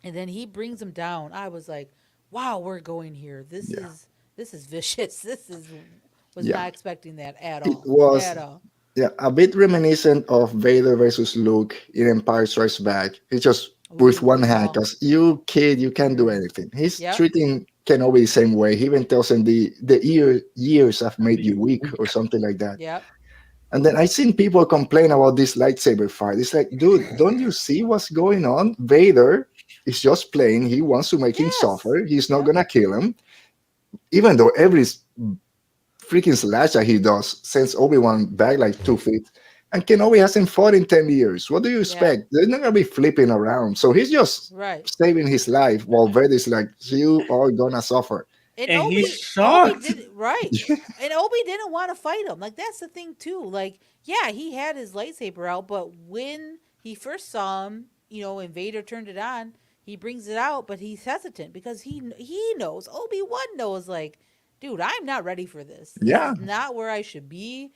and then he brings him down. I was like, wow, we're going here. This Yeah. is this is vicious. This is was Yeah. not expecting that at It all, was. at all. Yeah, a bit reminiscent of Vader versus Luke in Empire Strikes Back. He's just with Ooh, one good hand, call. because you kid, you can't do Mm-hmm. anything. He's Yep. treating Kenobi the same way. He even tells him years have made you weak or something like that. Yep. And then I seen people complain about this lightsaber fight. It's like, dude, don't you see what's going on? Vader is just playing. He wants to make him Yes. suffer. He's not Yep. gonna kill him, even though every freaking slash that he does sends Obi-Wan back like 2 feet. And Kenobi hasn't fought in 10 years. What do you Yeah. expect? They're not going to be flipping around. So he's just Right. saving his life while Vader's like, you are going to suffer. And And he's Obi shocked. did right. And Obi didn't want to fight him. Like that's the thing too. Like yeah, he had his lightsaber out, but when he first saw him, and Vader turned it on, he brings it out, but he's hesitant because he knows Obi-Wan knows like, dude, I'm not ready for this. This Yeah. is not where I should be.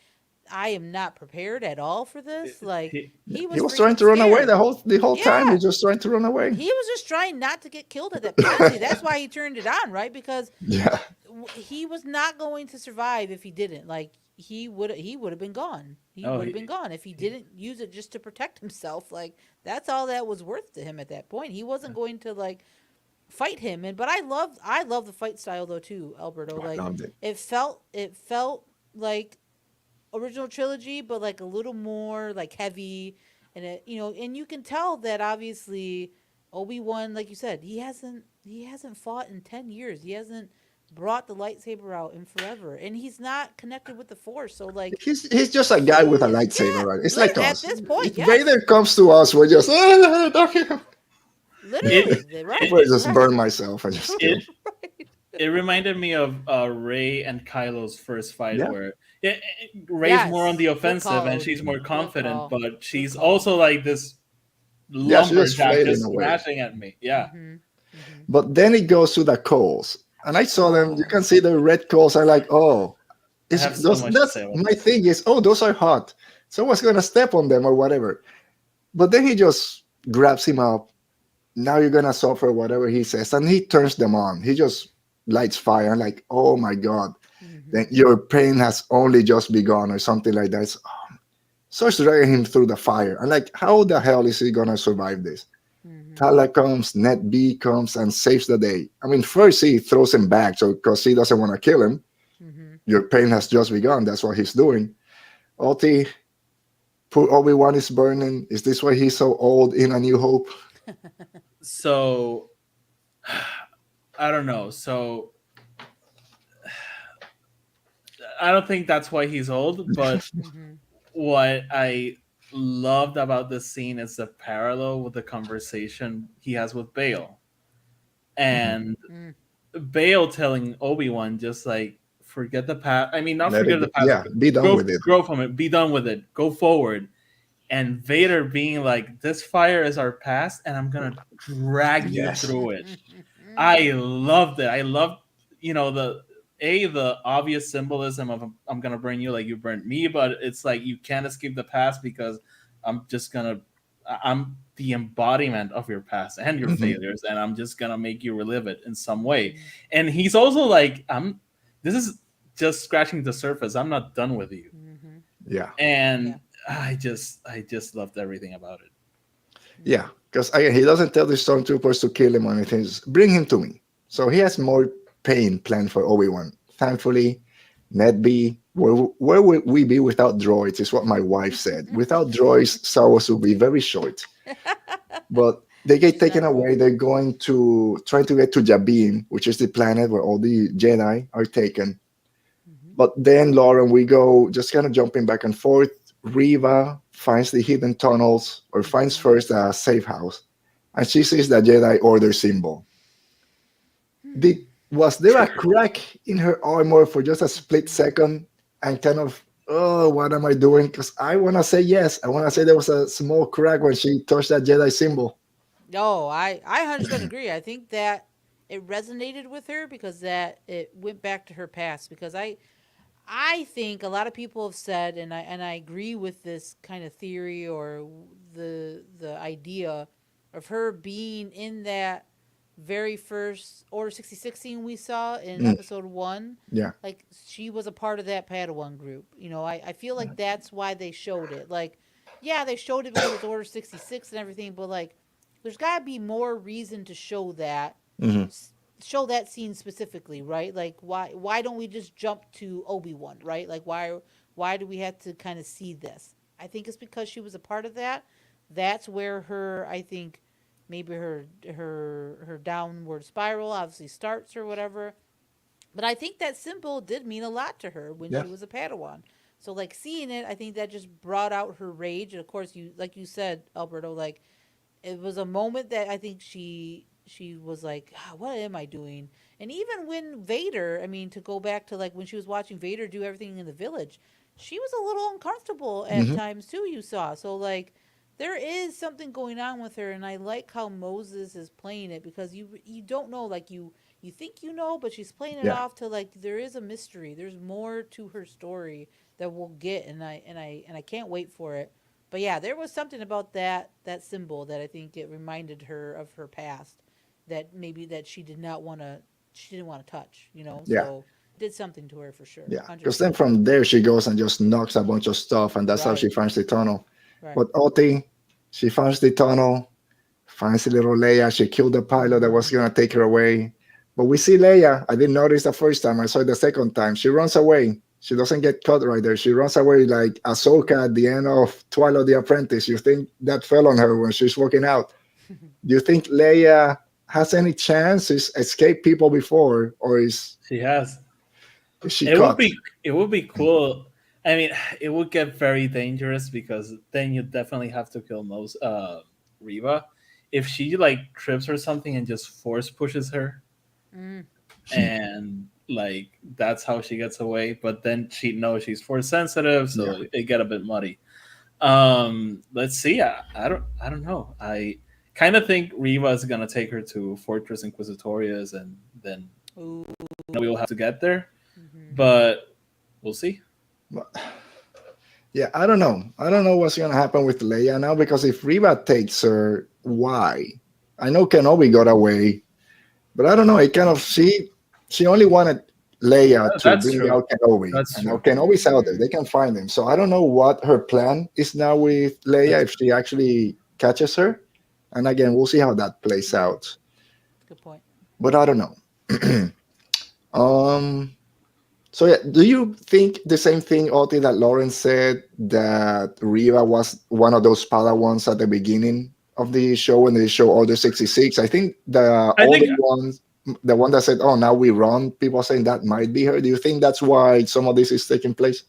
I am not prepared at all for this. Like He, he He was was trying freaking to run away scared. the whole time. He's Yeah. just trying to run away. He was just trying not to get killed at that. Honestly, that's why he turned it on, right? Because Yeah. he was not going to survive if he didn't. Like he would have been gone. He oh, would have been gone if he didn't use it just to protect himself. Like that's all that was worth to him at that point. He wasn't going to like fight him. And but I love the fight style though too, Alberto. I Like loved it. it felt like original trilogy, but like a little more like heavy, and and you can tell that obviously Obi-Wan, like you said, he hasn't fought in 10 years. He hasn't brought the lightsaber out in forever, and he's not connected with the Force. So like He's just a guy with a he, lightsaber, yeah, right? It's like at us. this If point, yes, Vader comes to us, we're just, it, literally, I right, just right, burn myself. I just kill. it it reminded me of Ray and Kylo's first fight, Yeah. where Ray's more on the yes, good offensive call, and she's Odie, more good confident, call, but good she's call. also like this Yeah, she's just lumberjack flailing just away. smashing at me. Yeah. Mm-hmm. Mm-hmm. But then it goes to the coals, and I saw them. You Oh, can see the red coals. I'm like, oh, I it's have so those. much to That's say about my this. thing. Is oh, those are hot. Someone's gonna step on them or whatever. But then he just grabs him up. Now you're gonna suffer whatever he says, and he turns them on. He just lights fire. I'm like, oh my god. mm-hmm. Then your pain has only just begun, or something like that. Starts dragging him through the fire. I'm like, how the hell is he gonna survive this? Mm-hmm. Tala comes, Net B comes and saves the day. I mean, first he throws him back, so because he doesn't want to kill him. Mm-hmm. Your pain has just begun. That's what he's doing. Oti, poor Obi-Wan is burning. Is this why he's so old in A New Hope? So I don't know. So I don't think that's why he's old, but Mm-hmm. what I loved about this scene is the parallel with the conversation he has with Bale. Mhm. And Bale telling Obi-Wan just like forget the past. I mean, not Let forget it, the past. yeah, be done Go with it. grow from it. Be done with it. Go forward. And Vader being like, "This fire is our past, and I'm gonna drag you Yes. through it." I loved it. I loved, the obvious symbolism of I'm gonna burn you like you burnt me, but it's like you can't escape the past because I'm just gonna I'm the embodiment of your past and your Mhm. failures, and I'm just gonna make you relive it in some way. And he's also like, I'm this is just scratching the surface. I'm not done with you. Mm-hmm. Yeah, Yeah. And I just loved everything about it. yeah. Because again, he doesn't tell the stormtroopers to kill him or anything. Just bring him to me. So he has more pain planned for Obi-Wan. Thankfully, Ned B, where would we be without droids? Is what my wife said. Without droids, Star Wars would be very short. But they get She's taken not away. wrong. They're going to try to get to Jabin, which is the planet where all the Jedi are taken. Mm-hmm. But then, Lauren, we go just kind of jumping back and forth. Riva finds the hidden tunnels, or finds Mm-hmm. first a safe house, and she sees the Jedi Order symbol. Was there a crack in her armor for just a split second, and kind of, oh, what am I doing? Because I want to say yes. I want to say there was a small crack when she touched that Jedi symbol. No, I 100% agree. I think that it resonated with her because that it went back to her past. Because I think a lot of people have said, and I agree with this kind of theory or the idea of her being in that very first Order 66 scene we saw in Mm, episode 1, yeah. like she was a part of that Padawan group. I feel like that's why they showed it. Like, yeah, they showed it because it's Order 66 and everything, but like there's got to be more reason to show that Hmm. show that scene specifically, right? Like why don't we just jump to Obi-Wan, right? Like why do we have to kind of see this? I think it's because she was a part of that. That's where her, I think, maybe her downward spiral obviously starts or whatever. But I think that symbol did mean a lot to her when Yeah. she was a Padawan. So like seeing it, I think that just brought out her rage. And of course, you like you said, Alberto, like it was a moment that I think she was like, what am I doing? And even when Vader, I mean, to go back to like when she was watching Vader do everything in the village, she was a little uncomfortable at Hmm. times too. You saw, so like there is something going on with her, and I like how Moses is playing it because you don't know, like you think you know, but she's playing it Yeah. off to like there is a mystery. There's more to her story that we'll get, and I can't wait for it. But yeah, there was something about that symbol that I think it reminded her of her past, that maybe that she didn't want to touch, Yeah. So it did something to her for sure. Yeah. Because then 100%. from there she goes and just knocks a bunch of stuff, and that's how she Right. finds the tunnel. Right. But Oti, she finds the tunnel, finds the little Leia. She killed the pilot that was gonna take her away. But we see Leia. I didn't notice the first time. I saw it the second time. She runs away. She doesn't get caught right there. She runs away like Ahsoka at the end of Twilight the Apprentice. You think that fell on her when she's walking out? Do you think Leia has any chance to escape people before, or She has. is she It would caught? be it would be cool. I mean, it would get very dangerous because then you definitely have to kill most Riva. If she like trips or something and just force pushes her, Mm. and like that's how she gets away, but then she knows she's force sensitive, Yeah. so it get a bit muddy. Let's see. I don't know. I kind of think Riva is gonna take her to Fortress Inquisitorius, and then Ooh. we will have to get there, Mm-hmm. but we'll see. Yeah, I don't know. I don't know what's gonna happen with Leia now, because if Reba takes her, why? I know Kenobi got away, but I don't know. It kind of she only wanted Leia to That's bring true. out Kenobi, That's and now true. Kenobi's out there. Mm. They can find him. So I don't know what her plan is now with Leia, That's if she actually catches her. And again, we'll see how that plays Mm. out. Good point. But I don't know. um. So yeah, do you think the same thing, Oti, that Lawrence said, that Riva was one of those Padawans at the beginning of the show when they show Order 66? I think the I older think ones, the one that said, "Oh, now we run," people are saying that might be her. Do you think that's why some of this is taking place?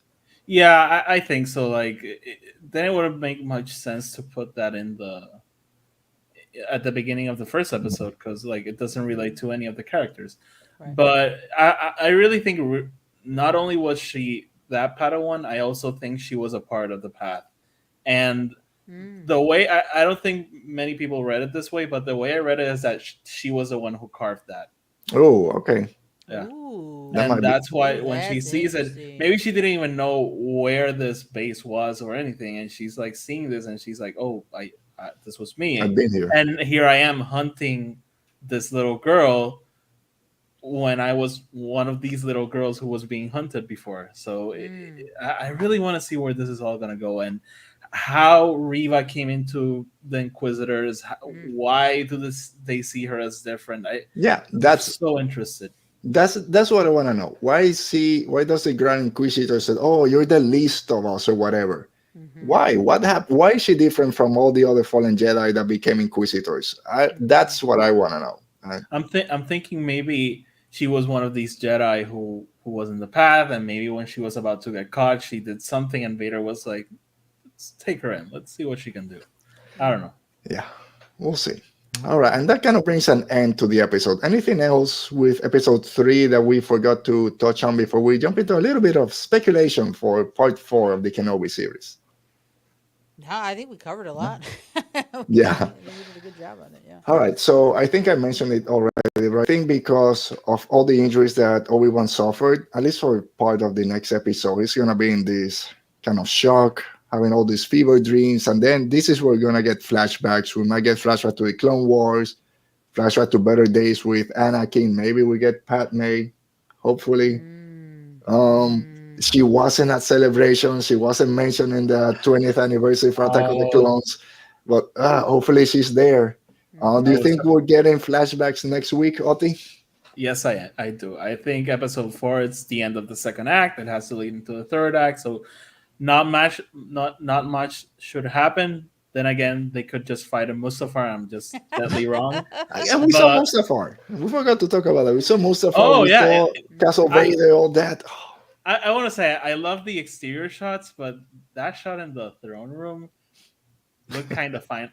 yeah, I think so. Like then it wouldn't make much sense to put that in the at the beginning of the first episode because like it doesn't relate to any of the characters. Right. But I really think not only was she that Padawan, I also think she was a part of the path. And Mm. the way I don't think many people read it this way, but the way I read it is that she was the one who carved that. Oh, okay. Yeah. Ooh. That And might be. that's why Ooh, when she that's sees it, interesting. maybe she didn't even know where this base was or anything, and she's like seeing this, and she's like, "Oh, this was I've me," been here. and here I am hunting this little girl when I was one of these little girls who was being hunted before. So Mm. I really want to see where this is all gonna go and how Riva came into the Inquisitors. Mm. Why do they see her as different? Yeah, I'm so interested. that's what I want to know. Why is he? Why does the Grand Inquisitor say, "Oh, you're the least of us," or whatever? Mm-hmm. Why? What happened? Why is she different from all the other fallen Jedi that became Inquisitors? Mm-hmm. That's what I want to know. I'm thinking maybe she was one of these Jedi who was in the path, and maybe when she was about to get caught, she did something, and Vader was like, "Let's take her in. Let's see what she can do." I don't know. Yeah, we'll see. All right, and that kind of brings an end to the episode. Anything else with episode 3 that we forgot to touch on before we jump into a little bit of speculation for part 4 of the Kenobi series? No, I think we covered a lot. Yeah. I think we did a good job on it. Yeah. All right, so I think I mentioned it already, but I think because of all the injuries that Obi-Wan suffered, at least for part of the next episode, he's going to be in this kind of shock, having all these fever dreams, and then this is where we're going to get flashbacks. We might get flashbacks to the Clone Wars, flashback to better days with Anakin. Maybe we get Padme, hopefully. Mm, Um, mm. she wasn't at Celebration. She wasn't mentioned in the 20th anniversary for Attack of the Oh, Clones, but hopefully she's there. Do that you Mhm. was think we're getting flashbacks next week, Oti? yes, I do. I think episode four it's the end of the second act. It has to lead into the third act, so not much should happen. Then again, they could just fight a Mustafar. I'm just deadly wrong. Yeah, we saw But Mustafar. We forgot to talk about that. We saw Mustafar. oh We yeah, saw Castle Mhm. I Vader. All that. I want to say I love the exterior shots, but that shot in the throne room looked kind of fine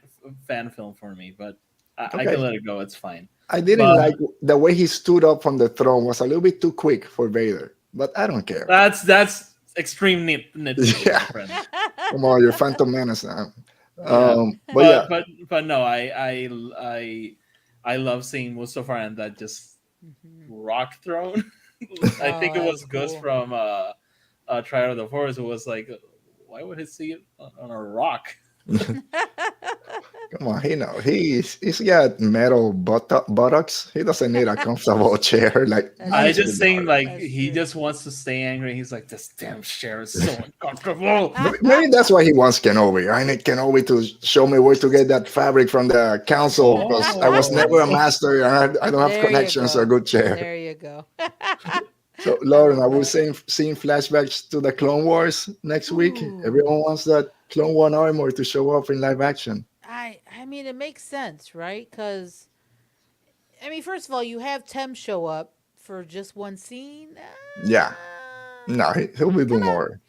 fan film for me. But I can Okay. let it go. It's fine. I didn't But like the way he stood up from the throne. Was a little bit too quick for Vader, but I don't care. that's extreme nitpicking, my Yeah. friend. Come on, you're Phantom Menace now. Yeah, But yeah, but no, I love seeing Mustafar and that just Mhm. rock throne. I think Oh, it that was was Gus cool. from Trial of the Force who was like, why would he see it on a rock? come on, he know he's got metal buttocks. He doesn't need a comfortable chair. Like, That's I honest to true. just think God. like That's he true. just wants to stay angry. He's like, this damn chair is so uncomfortable. Maybe that's why he wants Kenobi. I need Kenobi to show me where to get that fabric from the council because I was never a Oh, master and I don't have There you connections to a go. good chair. There you go. So, I Lauren, love are we that. seeing flashbacks to the Clone Wars next week? Ooh. Everyone wants that Clone One armor to show up in live action. I mean it makes sense, right? Cuz I mean first of all, you have Tem show up for just one scene. Yeah, no, he'll be doing Kind of more.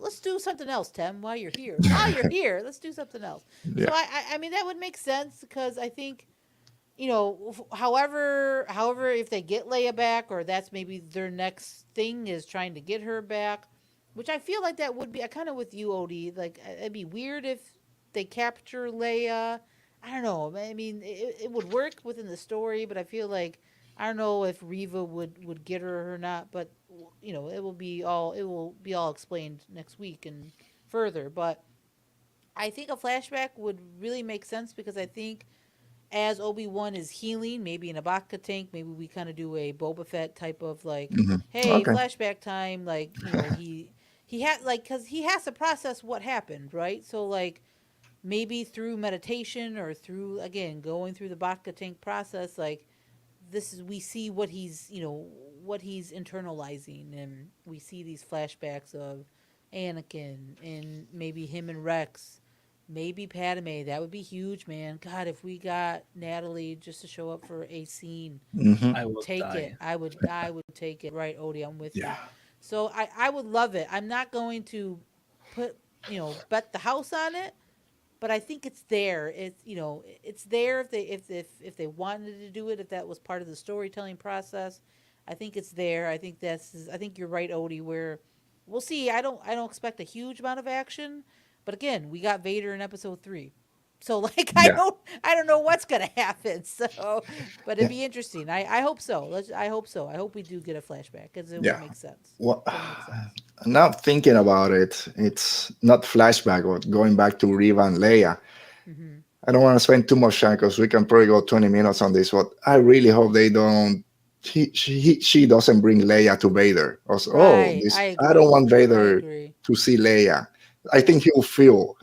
let's do something else, Tem, while you're here. While you're here, let's do something else. So Yeah. I mean that would make sense because I think however, if they get Leia back, or that's maybe their next thing is trying to get her back, which I feel like that would be. I kind of with you, Odie. Like it'd be weird if they capture Leia. I don't know. I mean, it would work within the story, but I feel like I don't know if Riva would get her or not. But it will be all explained next week and further. But I think a flashback would really make sense because I think as Obi-Wan is healing, maybe in a Bacta tank, maybe we kind of do a Boba Fett type of like, Hmm. hey, Okay. flashback time. Like he had like because he has to process what happened, right? So like maybe through meditation or through again going through the Bacta tank process, like this is we see what he's internalizing, and we see these flashbacks of Anakin and maybe him and Rex, maybe Padme. That would be huge, man. God, if we got Natalie just to show up for a scene, Hmm. I will take it. die. I would take it. Right, Odie, I'm with Yeah. you. So I would love it. I'm not going to put bet the house on it, but I think it's there. It's there if they wanted to do it, if that was part of the storytelling process. I think it's there. I think you're right, Odie. Where we'll see. I don't expect a huge amount of action, but again, we got Vader in episode 3. So like Yeah. I don't know what's gonna happen. So, but it'd Yeah. be interesting. I hope so. I hope so. I hope we do get a flashback because it would Yeah. make sense. Well, It's gonna make sense. now thinking about it, it's not flashback, but going back to Riva and Leia. Mm-hmm. I don't want to spend too much time because we can probably go 20 minutes on this, but I really hope they don't. She doesn't bring Leia to Vader. Also, Right. I I don't agree. want I Vader agree. to see Leia. I Yeah. think he'll feel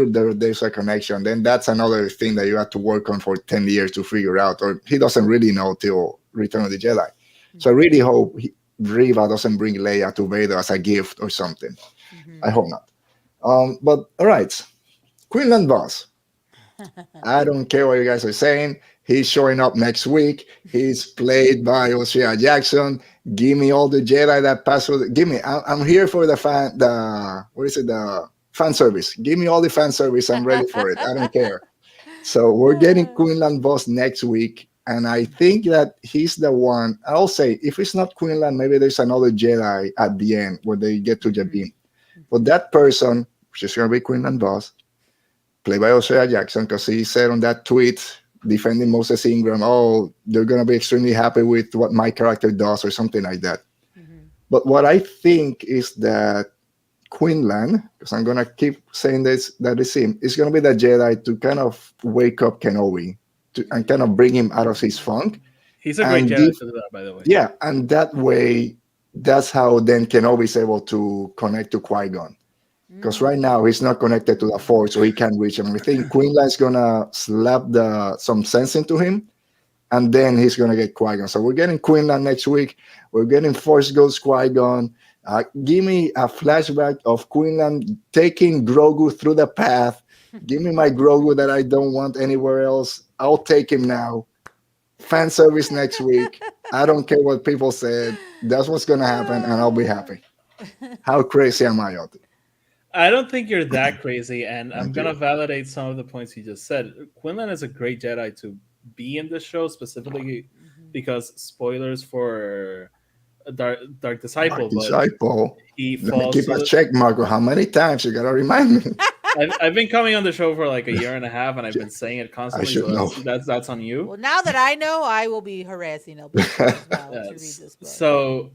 there's a connection. Then that's another thing that you have to work on for 10 years to figure out, or he doesn't really know till Return of the Jedi. So I Mm-hmm. really hope Riva doesn't bring Leia to Vader as a gift or something. I Mm-hmm. hope not. But all right, Quinlan Voss. I don't care what you guys are saying. He's showing up next week. He's played by Osea Jackson. Give me all the Jedi that pass through. Give me. I'm here for the fan. The what is it? The fan service. Give me all the fan service. I'm ready for it. I don't care. So we're getting Quinlan Voss next week, and I think that he's the one. I'll say if it's not Quinlan, maybe there's another Jedi at the end where they get to Mm-hmm. Jabin. But Mm-hmm. that person, which is going to be Quinlan Voss, played by Osea Jackson, because he said on that tweet defending Moses Ingram, oh, they're going to be extremely happy with what my character does or something like that. Mm-hmm. But what I think is that Quinlan, because I'm going to keep saying this, that is him, is going to be the Jedi to kind of wake up Kenobi and kind of bring him out of his funk He's a great and Jedi give to do that, by the way. yeah, and that way, that's how then Kenobi is able to connect to Qui-Gon. Because right now he's not connected to the Force, so he can't reach him. We think Quinlan's gonna slap some sense into him, and then he's gonna get Qui-Gon. So we're getting Quinlan next week. We're getting Force Ghost Qui-Gon. Give me a flashback of Quinlan taking Grogu through the path. Give me my Grogu that I don't want anywhere else. I'll take him now. Fan service next week. I don't care what people said. That's what's gonna happen, and I'll be happy. How crazy am I, Otto? I don't think you're that crazy, and I'm Thank gonna you. validate some of the points you just said. Quinlan is a great Jedi to be in this show, specifically because spoilers for Dark Dark Disciple, but Disciple. he Let me falls keep to a the. check mark of how many times you gotta remind me. I've been coming on the show for like a year and a half, and I've been saying it I constantly. should So know. that's on you. Well, now that I know, I will be harassing LB as well to read this book. So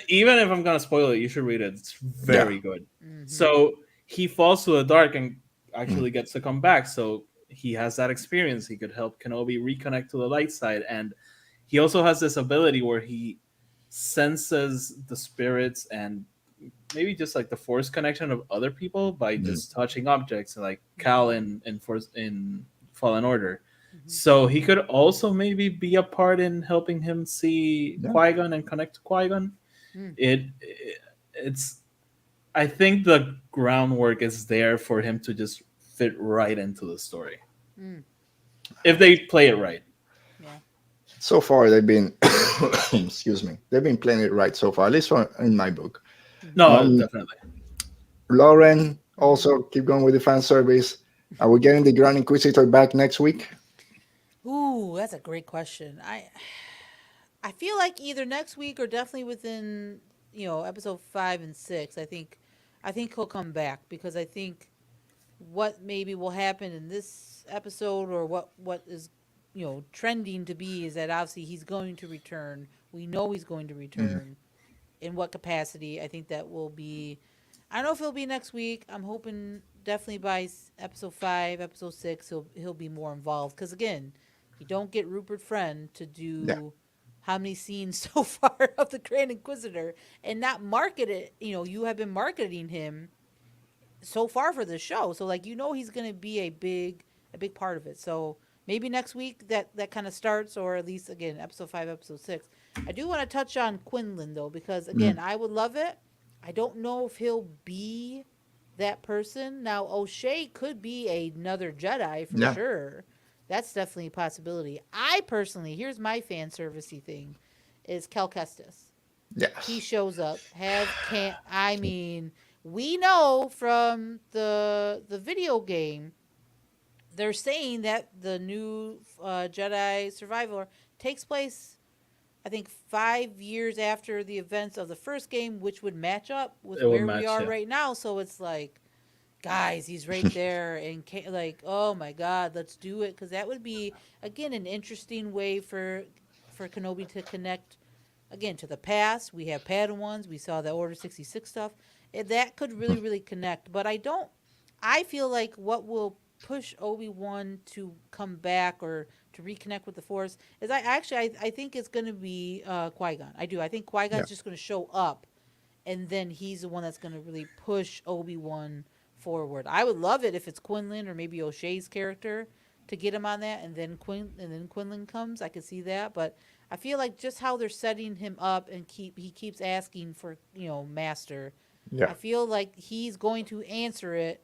even if I'm gonna spoil it, you should read it. It's Yeah. very good. Mhm. So he falls to the dark and actually Mm. gets to come back. So he has that experience. He could help Kenobi reconnect to the light side, and he also has this ability where he senses the spirits and maybe just like the force connection of other people by Mm. just touching objects, like Cal in Fallen Order. Mhm. So he could also maybe be a part in helping him see Yeah. Qui-Gon and connect to Qui-Gon. Mm. It's I think the groundwork is there for him to just fit right into the story Mm. if they play it right. Yeah. So far, they've been, excuse me, they've been playing it right so far, at least in my book. No, Um, definitely. Lauren, Mhm. also keep going with the fan service. Are we getting the Grand Inquisitor back next week? Ooh, that's a great question. I feel like either next week or definitely within, episode 5 and 6. I think he'll come back because I think what maybe will happen in this episode or what is trending to be is that obviously he's going to return. We know he's going to Mhm. return. In what capacity? I think that will be. I don't know if it'll be next week. I'm hoping definitely by episode 5, episode 6, he'll be more involved. Because again, you don't get Rupert Friend to Yeah. do how many scenes so far of the Grand Inquisitor and not market it. You have been marketing him so far for the show, so like he's gonna be a big part of it. So maybe next week that kind of starts, or at least again episode 5, episode 6. I do want to touch on Quinlan though, because Mm. again I would love it. I don't know if he'll be that person. Now O'Shea could be another Jedi for Yeah. sure. That's definitely a possibility. I personally, here's my fan servicey thing, is Cal Kestis. He Yes. shows up. I mean, we know from the video game, they're saying that the new Jedi Survivor takes place, I think, 5 years after the events of the first game, which would match up with It would where we match, are yeah. right now. So it's like, guys, he's right there, and like, oh my God, let's do it, because that would be again an interesting way for Kenobi to connect again to the past. We have Padawans. We saw the Order 66 stuff. That could really, really connect. But I don't. I feel like what will push Obi-Wan to come back or to reconnect with the Force is I think it's going to be Qui-Gon. I do. I think Yeah. Qui-Gon's just going to show up, and then he's the one that's going to really push Obi-Wan forward. I would love it if it's Quinlan or maybe O'Shea's character to get him on that, and then Quinlan comes. I could see that, but I feel like just how they're setting him up and he keeps asking for master. Yeah. I feel like he's going to answer it,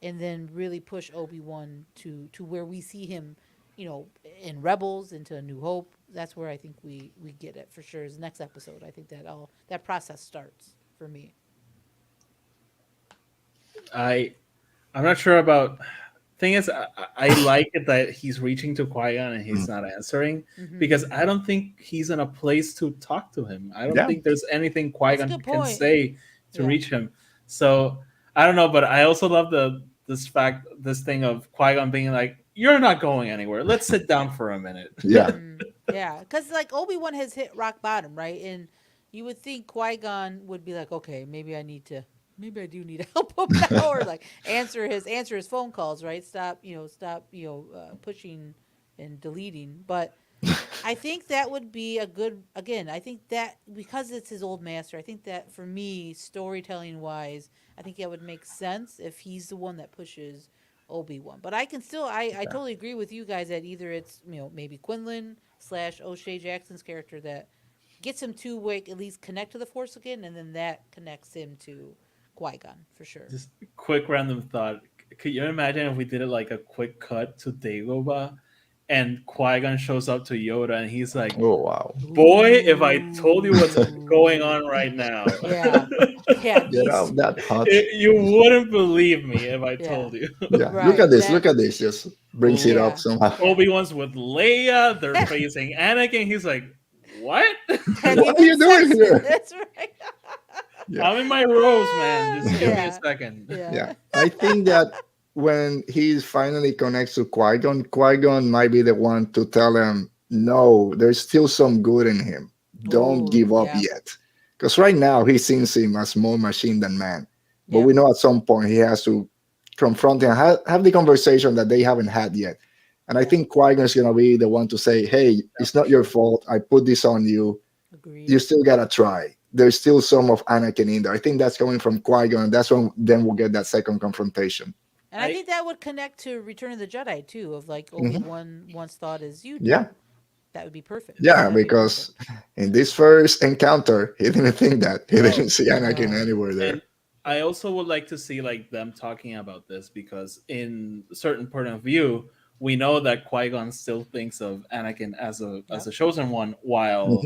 and then really push Obi-Wan to where we see him, in Rebels into A New Hope. That's where I think we get it for sure. Is next episode. I think that process starts for me. I'm not sure about. Thing is, I like it that he's reaching to Qui-Gon and he's Mm. not answering, Mm-hmm. because I don't think he's in a place to talk to him. I don't Yeah. think there's anything That's a Qui-Gon good can point. say to Yeah. reach him. So I don't know, but I also love this thing of Qui-Gon being like, "You're not going anywhere. Let's sit down for a minute." Yeah. Yeah, because like Obi-Wan has hit rock bottom, right? And you would think Qui-Gon would be like, okay, maybe I do need to help him now, or like answer his phone calls, right? Stop pushing, and deleting. But I think that would be a good, again, I think that because it's his old master, I think that for me, storytelling wise, I think that would make sense if he's the one that pushes Obi-Wan. But I can still, I Yeah. totally agree with you guys that either it's, maybe Quinlan / O'Shea Jackson's character that gets him to at least connect to the Force again, and then that connects him to Qui-Gon for sure. Just quick random thought. Could you imagine if we did it like a quick cut to Dagobah and Qui-Gon shows up to Yoda and he's like, Oh wow. boy, if I told you what's going Ooh. on right now, Yeah. Yeah, Get these out that hot. you wouldn't believe me if I yeah. told you. Yeah. Look Right. at this. That Look at this. Just brings it up yeah. somehow. Yeah. Obi-Wan's with Leia, they're facing Anakin. He's like, what? Have you What are been you doing sexting? here? That's right. Yeah. I'm in my robes, man. Just give me a Yeah. second. Yeah. Yeah. I think that when he finally connects to Qui-Gon, Qui-Gon might be the one to tell him, no, there's still some good in him. Don't Ooh, give up yeah. yet. Because right now he sees him as more machine than man. But Yep. we know at some point he has to confront him, have the conversation that they haven't had yet. And I Yeah. think Qui-Gon is going to be the one to say, hey, it's For not your sure. fault. I put this on you. Agreed. You still got to try. There's still some of Anakin in there. I think that's coming from Qui-Gon. And that's when then we'll get that second confrontation. And I I think that would connect to Return of the Jedi too, of like Mhm. Obi-Wan once thought as you Yeah. do. That would be perfect. Yeah, That would be because perfect. in this first encounter, he didn't think that. He no. didn't see Anakin No. anywhere And there. I also would like to see like them talking about this because in a certain point of view, we know that Qui-Gon still thinks of Anakin as Yep. a chosen one, while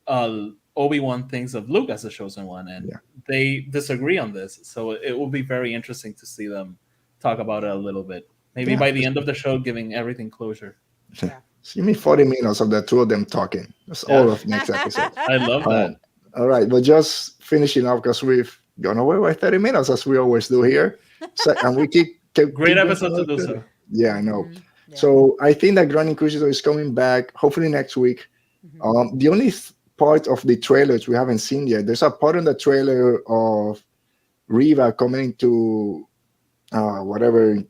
Mhm. Obi-Wan thinks of Luke as a chosen one, and Yeah. they disagree on this. So it will be very interesting to see them talk about it a little bit. Maybe Yeah. by the end of the show, giving everything closure. Yeah. Just give me 40 minutes of the two of them talking. That's all Yeah, of next episode. I love that. All right, but just finishing up because we've gone away by 30 minutes as we always do here. So, and we Great keep going for episode to another do 30. so. Yeah, I know. Mhm. Yeah. So I think that Grand Inquisitor is coming back hopefully next week. Mhm. The only part of the trailers we haven't seen yet, there's a part in the trailer of Riva coming to whatever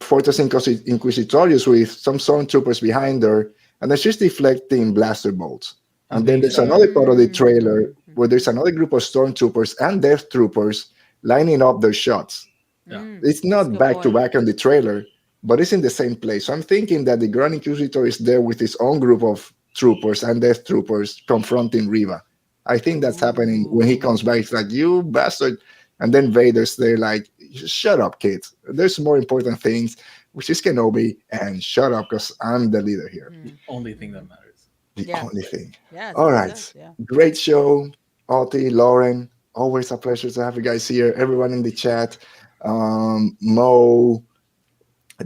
Fortress Inquisitorius with some stormtroopers behind her, and then she's deflecting blaster bolts. She's And then being there's shy. another part of the trailer where there's Mhm. another group of stormtroopers and death troopers lining up their shots. Yeah. It's That's a not good back to point. back on the trailer, but it's in the same place. So I'm thinking that the Grand Inquisitor is there with his own group of troopers and death troopers confronting Riva. I think that's happening when he comes back. Ooh. It's like, you bastard. And then Vader's there, like, shut up, kids. There's more important things, which is Kenobi, and shut up because I'm the leader here. The Mm. only thing that Mhm. matters. The Yeah. only thing. Yeah, that's All what he right. says. Yeah. Great show. Alti, Lauren, always a pleasure to have you guys here. Everyone in the chat. Mo,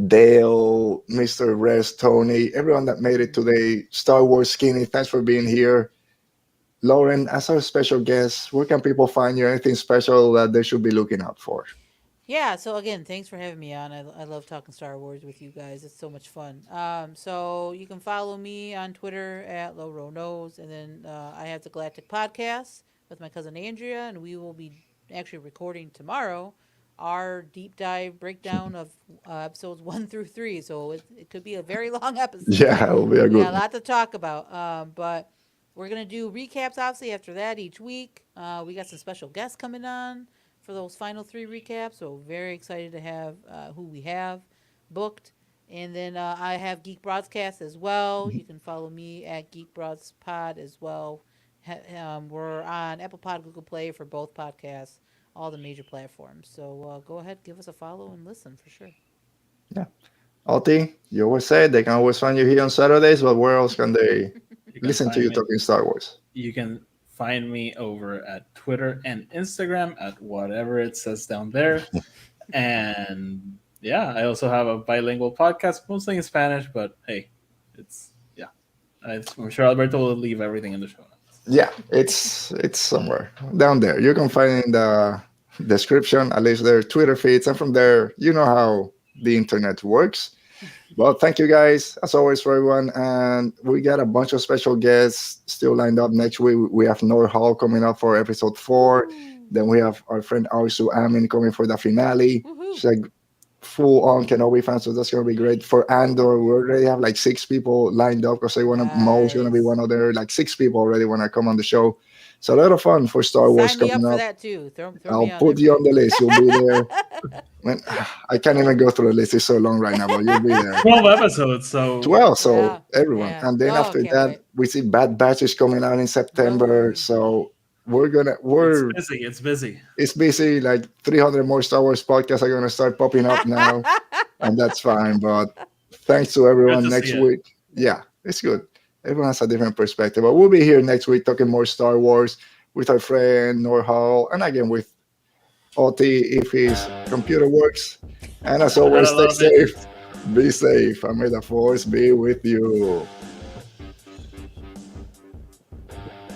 Dale, Mr. Rest, Tony, everyone that made it today. Star Wars Skinny, thanks for being here. Lauren, as our special guest, where can people find you? Anything special that they should be looking out for? Yeah, so again, thanks for having me on. I love talking Star Wars with you guys. It's so much fun. So you can follow me on Twitter at Loro Knows, and then I have the Galactic Podcast with my cousin Andrea, and we will be actually recording tomorrow our deep dive breakdown of episodes 1 through 3. So it could be a very long episode. Yeah, it'll be a We got good a one. lot to talk about, but we're gonna do recaps obviously after that each week. We got some special guests coming on for those final 3 recaps. So very excited to have who we have booked. And then I have Geek Broadcast as well. You can follow me at Geek Broads Pod as well. We're on Apple Pod, Google Play for both podcasts, all the major platforms. So go ahead, give us a follow and listen for sure. Yeah. Alti, you always say they can always find you here on Saturdays, but where else can they You can listen to find you me. talking Star Wars? You can find me over at Twitter and Instagram at whatever it says down there. And yeah, I also have a bilingual podcast, mostly in Spanish, but hey, it's yeah. I'm sure Alberto will leave everything in the show notes. Yeah, it's somewhere down there. You can find it in the description, at least their Twitter feeds, and from there, you know how the internet works. Well, thank you guys as always for everyone, and we got a bunch of special guests still lined up next week. We have Nor Hall coming up for episode 4. Woo! Then we have our friend Arisu Amin coming for the finale. Woohoo! She's a full on Kenobi fans, so that's gonna be great. For Andor, we already have like 6 people lined up because they want to. Mo's gonna be Nice. one of their like 6 people already want to come on the show. So a lot of fun for Star Wars Sign me up coming for up. that too. Throw me I'll on there, put you on please. the list. You'll be there. Man, I can't even go through the list. It's so long right now, but you'll be there. 12 episodes. So 12, so Yeah. everyone. Yeah. And then Oh, after can't that, wait. we see Bad Batch is coming out in September. Oh boy. So we're gonna it's we're busy. It's busy. it's busy. Like 300 more Star Wars podcasts are gonna start popping up now, and that's fine. But thanks to Good everyone to see next it. week. Yeah, it's good. Everyone has a different perspective. But we'll be here next week talking more Star Wars with our friend Norhal, and again with Oti if his computer works. And as I had always, a stay lot of safe, issues. be safe, and may the force be with you.